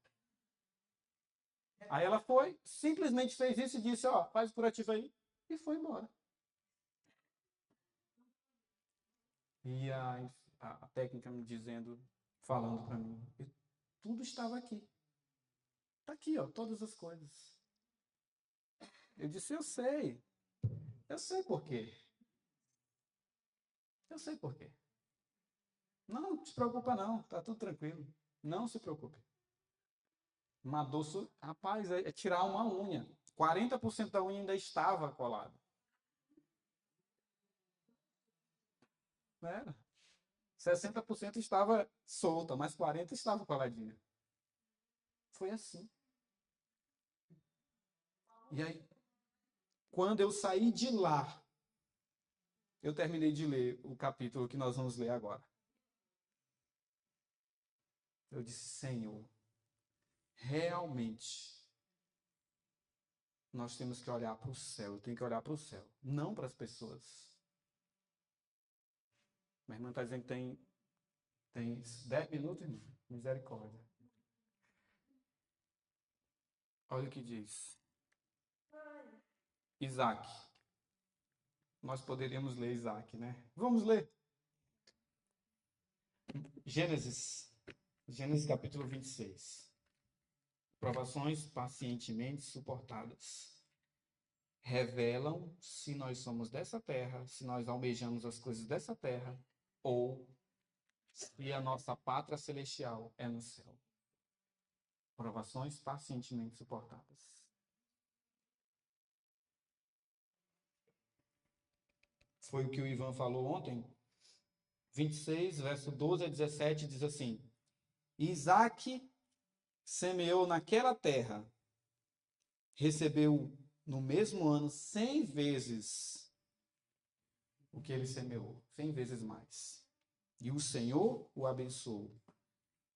Aí ela foi, simplesmente fez isso e disse, ó, faz o curativo aí. E foi embora. E a técnica me dizendo, falando para mim, tudo estava aqui. Tá aqui, ó, todas as coisas. Eu disse, eu sei por quê. Eu sei por quê. Não se preocupa não, tá tudo tranquilo. Não se preocupe. Uma dor, rapaz, é tirar uma unha. 40% da unha ainda estava colada. Não era. 60% estava solta, mas 40% estava coladinha. Foi assim. E aí, quando eu saí de lá, eu terminei de ler o capítulo que nós vamos ler agora. Eu disse, Senhor, realmente, nós temos que olhar para o céu. Eu tenho que olhar para o céu, não para as pessoas. Minha irmã está dizendo que tem 10 minutos, irmão. Misericórdia. Olha o que diz. Isaac. Nós poderíamos ler Isaac, né? Vamos ler. Gênesis capítulo 26. Provações pacientemente suportadas revelam se nós somos dessa terra, se nós almejamos as coisas dessa terra, ou se a nossa pátria celestial é no céu. Provações pacientemente suportadas. Foi o que o Ivan falou ontem. 26, verso 12 a 17, diz assim: Isaac semeou naquela terra, recebeu no mesmo ano 100 vezes o que ele semeou, 100 vezes mais. E o Senhor o abençoou.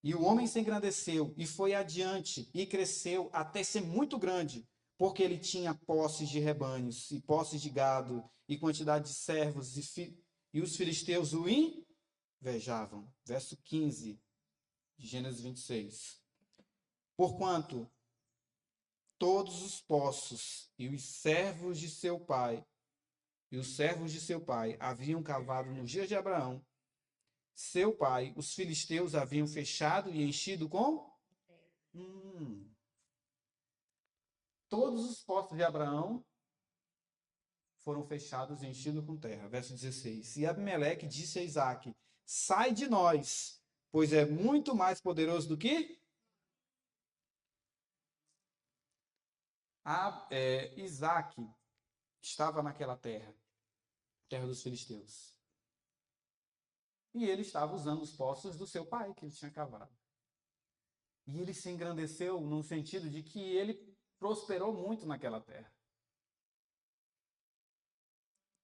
E o homem se engrandeceu e foi adiante e cresceu até ser muito grande, porque ele tinha posses de rebanhos e posses de gado e quantidade de servos e os filisteus o invejavam. Verso 15 de Gênesis 26. Porquanto todos os poços e os servos de seu pai haviam cavado nos dias de Abraão, seu pai, os filisteus haviam fechado e enchido com todos os poços de Abraão foram fechados e enchidos com terra. Verso 16. E Abimeleque disse a Isaac: sai de nós, pois é muito mais poderoso do que Isaac estava naquela terra dos filisteus. E ele estava usando os poços do seu pai, que ele tinha cavado. E ele se engrandeceu no sentido de que ele prosperou muito naquela terra.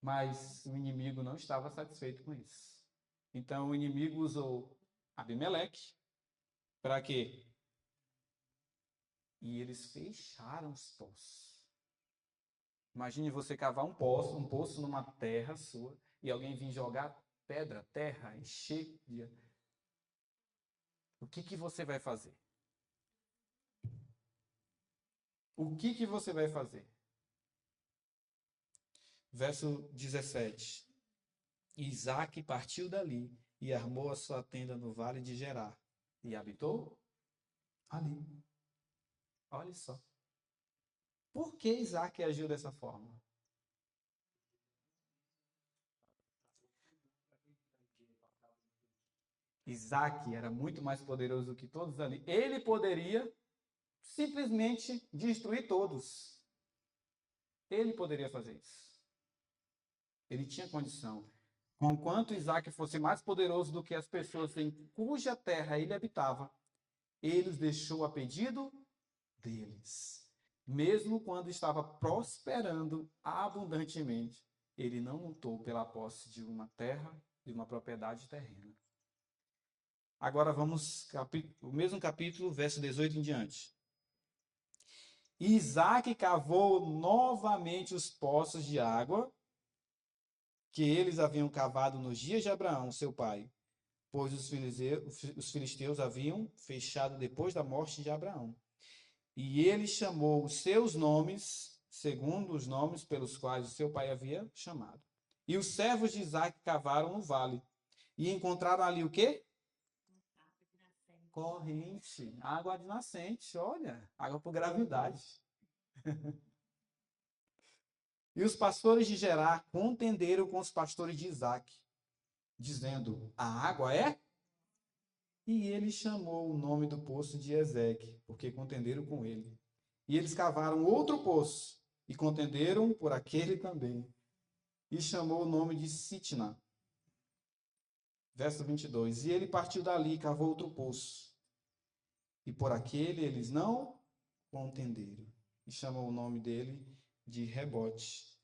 Mas o inimigo não estava satisfeito com isso. Então o inimigo usou Abimeleque para quê? E eles fecharam os poços. Imagine você cavar um poço numa terra sua, e alguém vir jogar pedra, terra, encher de... O que você vai fazer? O que você vai fazer? Verso 17. Isaac partiu dali e armou a sua tenda no vale de Gerar e habitou ali. Olha só. Por que Isaac agiu dessa forma? Isaac era muito mais poderoso do que todos ali. Ele poderia simplesmente destruir todos. Ele poderia fazer isso. Ele tinha condição. Conquanto Isaac fosse mais poderoso do que as pessoas em cuja terra ele habitava, ele os deixou a pedido deles. Mesmo quando estava prosperando abundantemente, ele não lutou pela posse de uma terra, de uma propriedade terrena. Agora vamos, o mesmo capítulo, verso 18 em diante. Isaac cavou novamente os poços de água que eles haviam cavado nos dias de Abraão, seu pai, pois os filisteus haviam fechado depois da morte de Abraão. E ele chamou os seus nomes, segundo os nomes pelos quais o seu pai havia chamado. E os servos de Isaac cavaram no vale. E encontraram ali o quê? Corrente, água de nascente, olha, água por gravidade. E os pastores de Gerar contenderam com os pastores de Isaac, dizendo: a água é? E ele chamou o nome do poço de Ezeque, porque contenderam com ele. E eles cavaram outro poço, e contenderam por aquele também. E chamou o nome de Sitna. Verso 22. E ele partiu dali e cavou outro poço. E por aquele eles não contenderam. E chamou o nome dele de Reobote.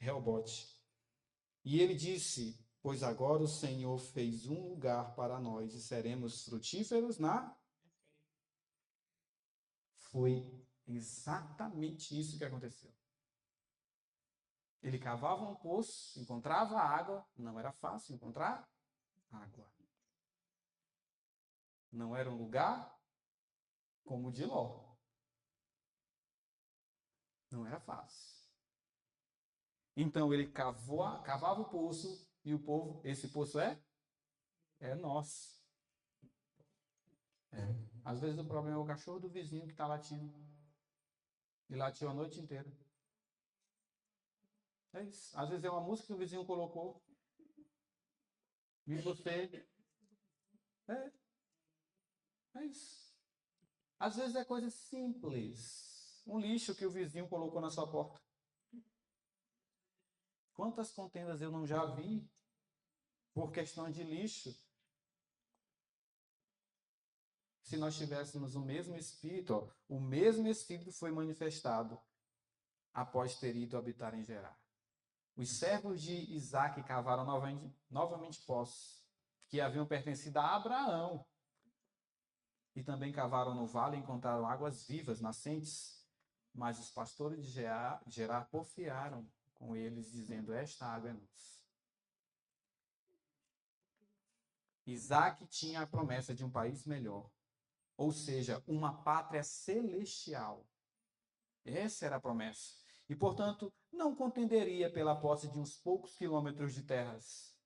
E ele disse: pois agora o Senhor fez um lugar para nós e seremos frutíferos na... Foi exatamente isso que aconteceu. Ele cavava um poço, encontrava água, não era fácil encontrar água. Não era um lugar como o de Ló. Não era fácil. Então ele cavava o poço e o povo, esse poço é nosso. Às vezes o problema é o cachorro do vizinho que está latindo. E latiu a noite inteira. É isso. Às vezes é uma música que o vizinho colocou. E você... É isso. Às vezes é coisa simples. Um lixo que o vizinho colocou na sua porta. Quantas contendas eu não já vi por questão de lixo? Se nós tivéssemos o mesmo Espírito, o mesmo Espírito foi manifestado após ter ido habitar em Gerar. Os servos de Isaac cavaram novamente poços, que haviam pertencido a Abraão. E também cavaram no vale e encontraram águas vivas, nascentes. Mas os pastores de Gerar porfiaram com eles, dizendo: esta água é nossa. Isaac tinha a promessa de um país melhor, ou seja, uma pátria celestial. Essa era a promessa. E, portanto, não contenderia pela posse de uns poucos quilômetros de terras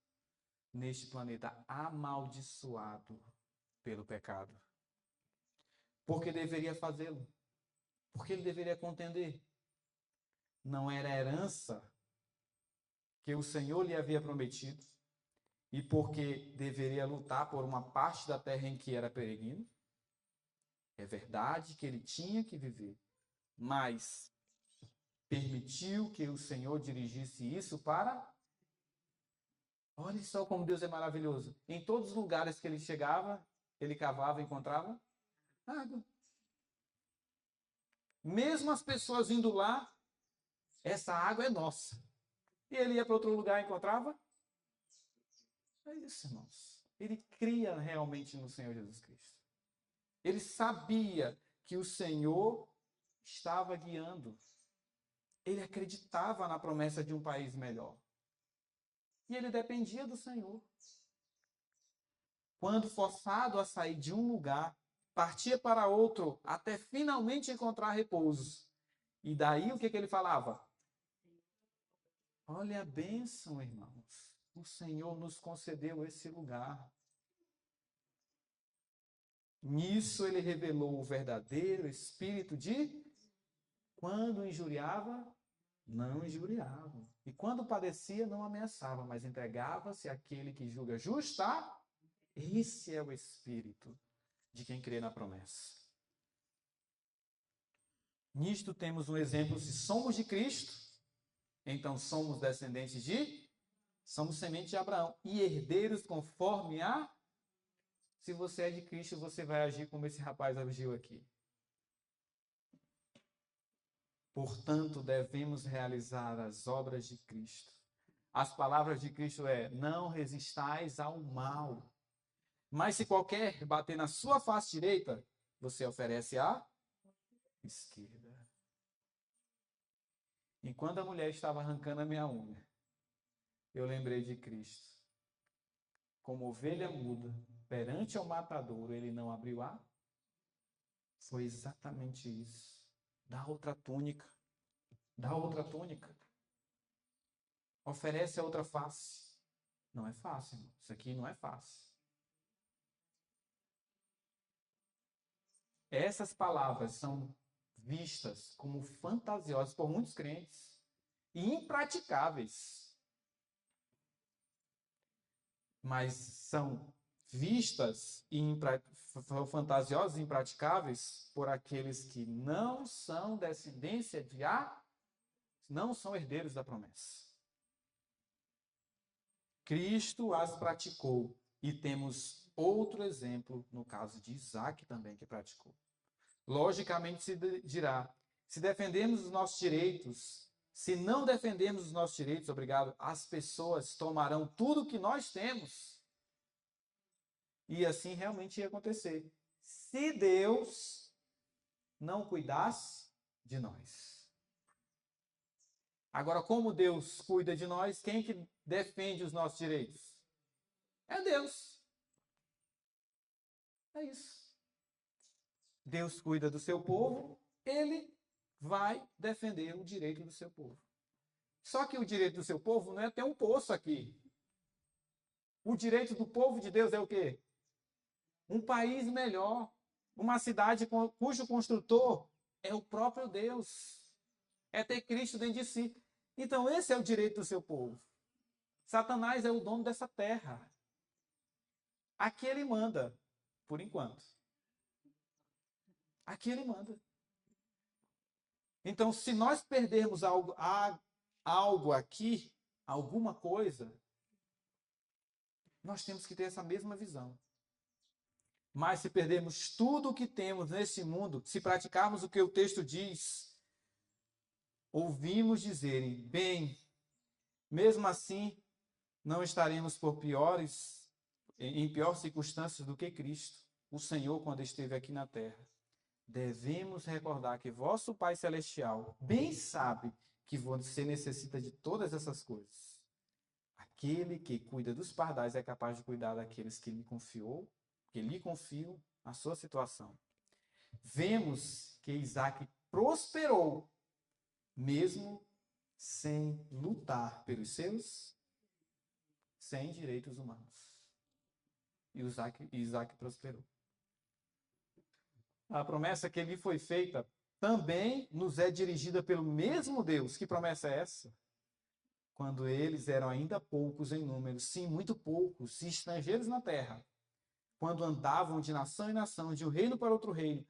neste planeta amaldiçoado pelo pecado. Porque deveria fazê-lo. Porque ele deveria contender. Não era a herança que o Senhor lhe havia prometido, e porque deveria lutar por uma parte da terra em que era peregrino. É verdade que ele tinha que viver, mas permitiu que o Senhor dirigisse isso para... Olha só como Deus é maravilhoso. Em todos os lugares que ele chegava, ele cavava e encontrava água. Mesmo as pessoas indo lá, essa água é nossa. E ele ia para outro lugar e encontrava. É isso, irmãos. Ele cria realmente no Senhor Jesus Cristo. Ele sabia que o Senhor estava guiando. Ele acreditava na promessa de um país melhor. E ele dependia do Senhor. Quando forçado a sair de um lugar, partia para outro até finalmente encontrar repouso. E daí o que ele falava? Olha a bênção, irmãos. O Senhor nos concedeu esse lugar. Nisso ele revelou o verdadeiro espírito de... Quando injuriava, não injuriava. E quando padecia, não ameaçava, mas entregava-se àquele que julga justo. Esse é o espírito de quem crê na promessa. Nisto temos um exemplo: se somos de Cristo, então somos descendentes somos semente de Abraão e herdeiros conforme a... Se você é de Cristo, você vai agir como esse rapaz agiu aqui. Portanto, devemos realizar as obras de Cristo. As palavras de Cristo não resistais ao mal. Mas se qualquer bater na sua face direita, você oferece a esquerda. Enquanto a mulher estava arrancando a minha unha, eu lembrei de Cristo. Como ovelha muda, perante ao matadouro, ele não abriu a? Foi exatamente isso. Dá outra túnica. Dá outra túnica. Oferece a outra face. Não é fácil, irmão. Isso aqui não é fácil. Essas palavras são vistas como fantasiosas por muitos crentes e impraticáveis. Mas são vistas e fantasiosas e impraticáveis por aqueles que não são descendência de não são herdeiros da promessa. Cristo as praticou e temos outro exemplo no caso de Isaac também que praticou. Logicamente se dirá, se defendemos os nossos direitos, se não defendemos os nossos direitos, obrigado, as pessoas tomarão tudo que nós temos. E assim realmente ia acontecer. Se Deus não cuidasse de nós. Agora, como Deus cuida de nós, quem que defende os nossos direitos? É Deus. É isso. Deus cuida do seu povo, ele vai defender o direito do seu povo. Só que o direito do seu povo não é ter um poço aqui. O direito do povo de Deus é o quê? Um país melhor, uma cidade cujo construtor é o próprio Deus. É ter Cristo dentro de si. Então esse é o direito do seu povo. Satanás é o dono dessa terra. Aqui ele manda, por enquanto. Aqui ele manda. Então, se nós perdermos algo aqui, alguma coisa, nós temos que ter essa mesma visão. Mas se perdermos tudo o que temos nesse mundo, se praticarmos o que o texto diz, ouvimos dizerem, bem, mesmo assim, não estaremos em piores circunstâncias do que Cristo, o Senhor, quando esteve aqui na terra. Devemos recordar que vosso Pai Celestial bem sabe que você necessita de todas essas coisas. Aquele que cuida dos pardais é capaz de cuidar daqueles que lhe confiam a sua situação. Vemos que Isaac prosperou, mesmo sem lutar pelos seus, sem direitos humanos. E Isaac prosperou. A promessa que lhe foi feita também nos é dirigida pelo mesmo Deus. Que promessa é essa? Quando eles eram ainda poucos em número, sim, muito poucos, e estrangeiros na terra, quando andavam de nação em nação, de um reino para outro reino,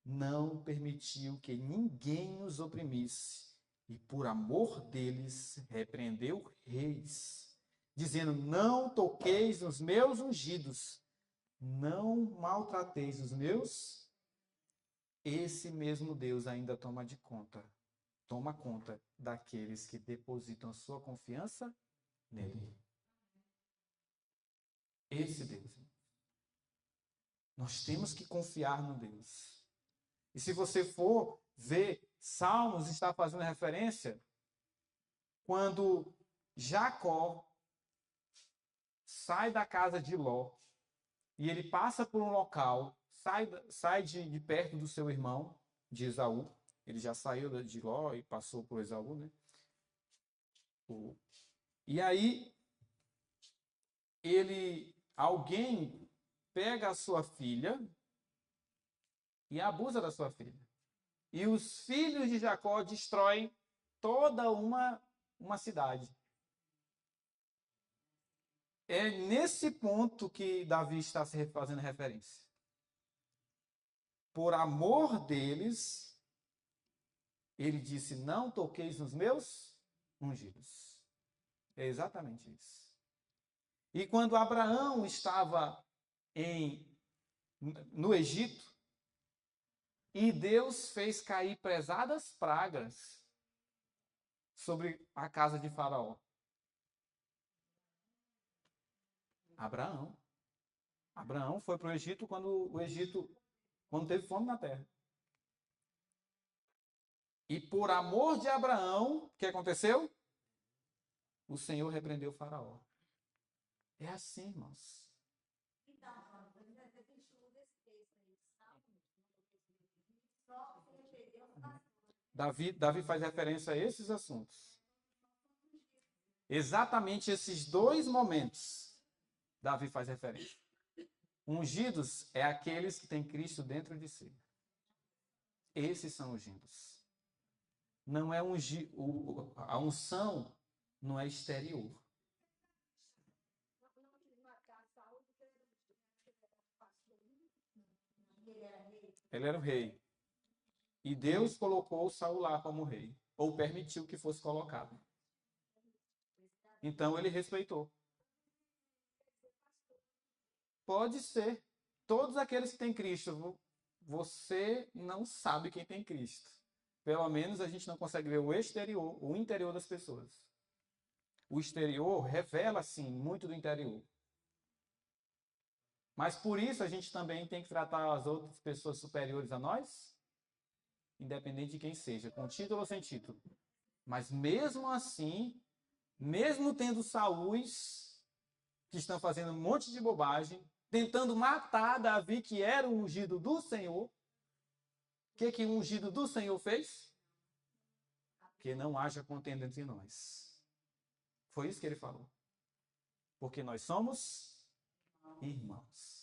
não permitiu que ninguém os oprimisse, e por amor deles repreendeu reis, dizendo, não toqueis nos meus ungidos, não maltrateis os meus. Esse mesmo Deus ainda toma conta daqueles que depositam sua confiança nele. Esse Deus. Nós temos que confiar no Deus. E se você for ver, Salmos está fazendo referência quando Jacó sai da casa de Ló e ele passa por um local, sai de perto do seu irmão, de Esaú. Ele já saiu de Ló e passou por Esaú, né? E aí, alguém pega a sua filha e abusa da sua filha. E os filhos de Jacó destroem toda uma cidade. É nesse ponto que Davi está se fazendo referência. Por amor deles, ele disse, não toqueis nos meus ungidos. É exatamente isso. E quando Abraão estava no Egito, e Deus fez cair pesadas pragas sobre a casa de Faraó. Abraão foi para o Egito quando teve fome na terra. E por amor de Abraão, o que aconteceu? O Senhor repreendeu Faraó. É assim, irmãos. Então, Davi faz referência a esses assuntos. Exatamente esses dois momentos, Davi faz referência. Ungidos é aqueles que têm Cristo dentro de si. Esses são ungidos. Não é a unção não é exterior. Ele era o rei. E Deus colocou Saul lá como rei. Ou permitiu que fosse colocado. Então ele respeitou. Pode ser. Todos aqueles que têm Cristo, você não sabe quem tem Cristo. Pelo menos a gente não consegue ver o exterior, o interior das pessoas. O exterior revela, sim, muito do interior. Mas por isso a gente também tem que tratar as outras pessoas superiores a nós, independente de quem seja, com título ou sem título. Mas mesmo assim, mesmo tendo Saús que estão fazendo um monte de bobagem, tentando matar Davi, que era o ungido do Senhor, o que o ungido do Senhor fez? Que não haja contenda entre nós. Foi isso que ele falou. Porque nós somos irmãos.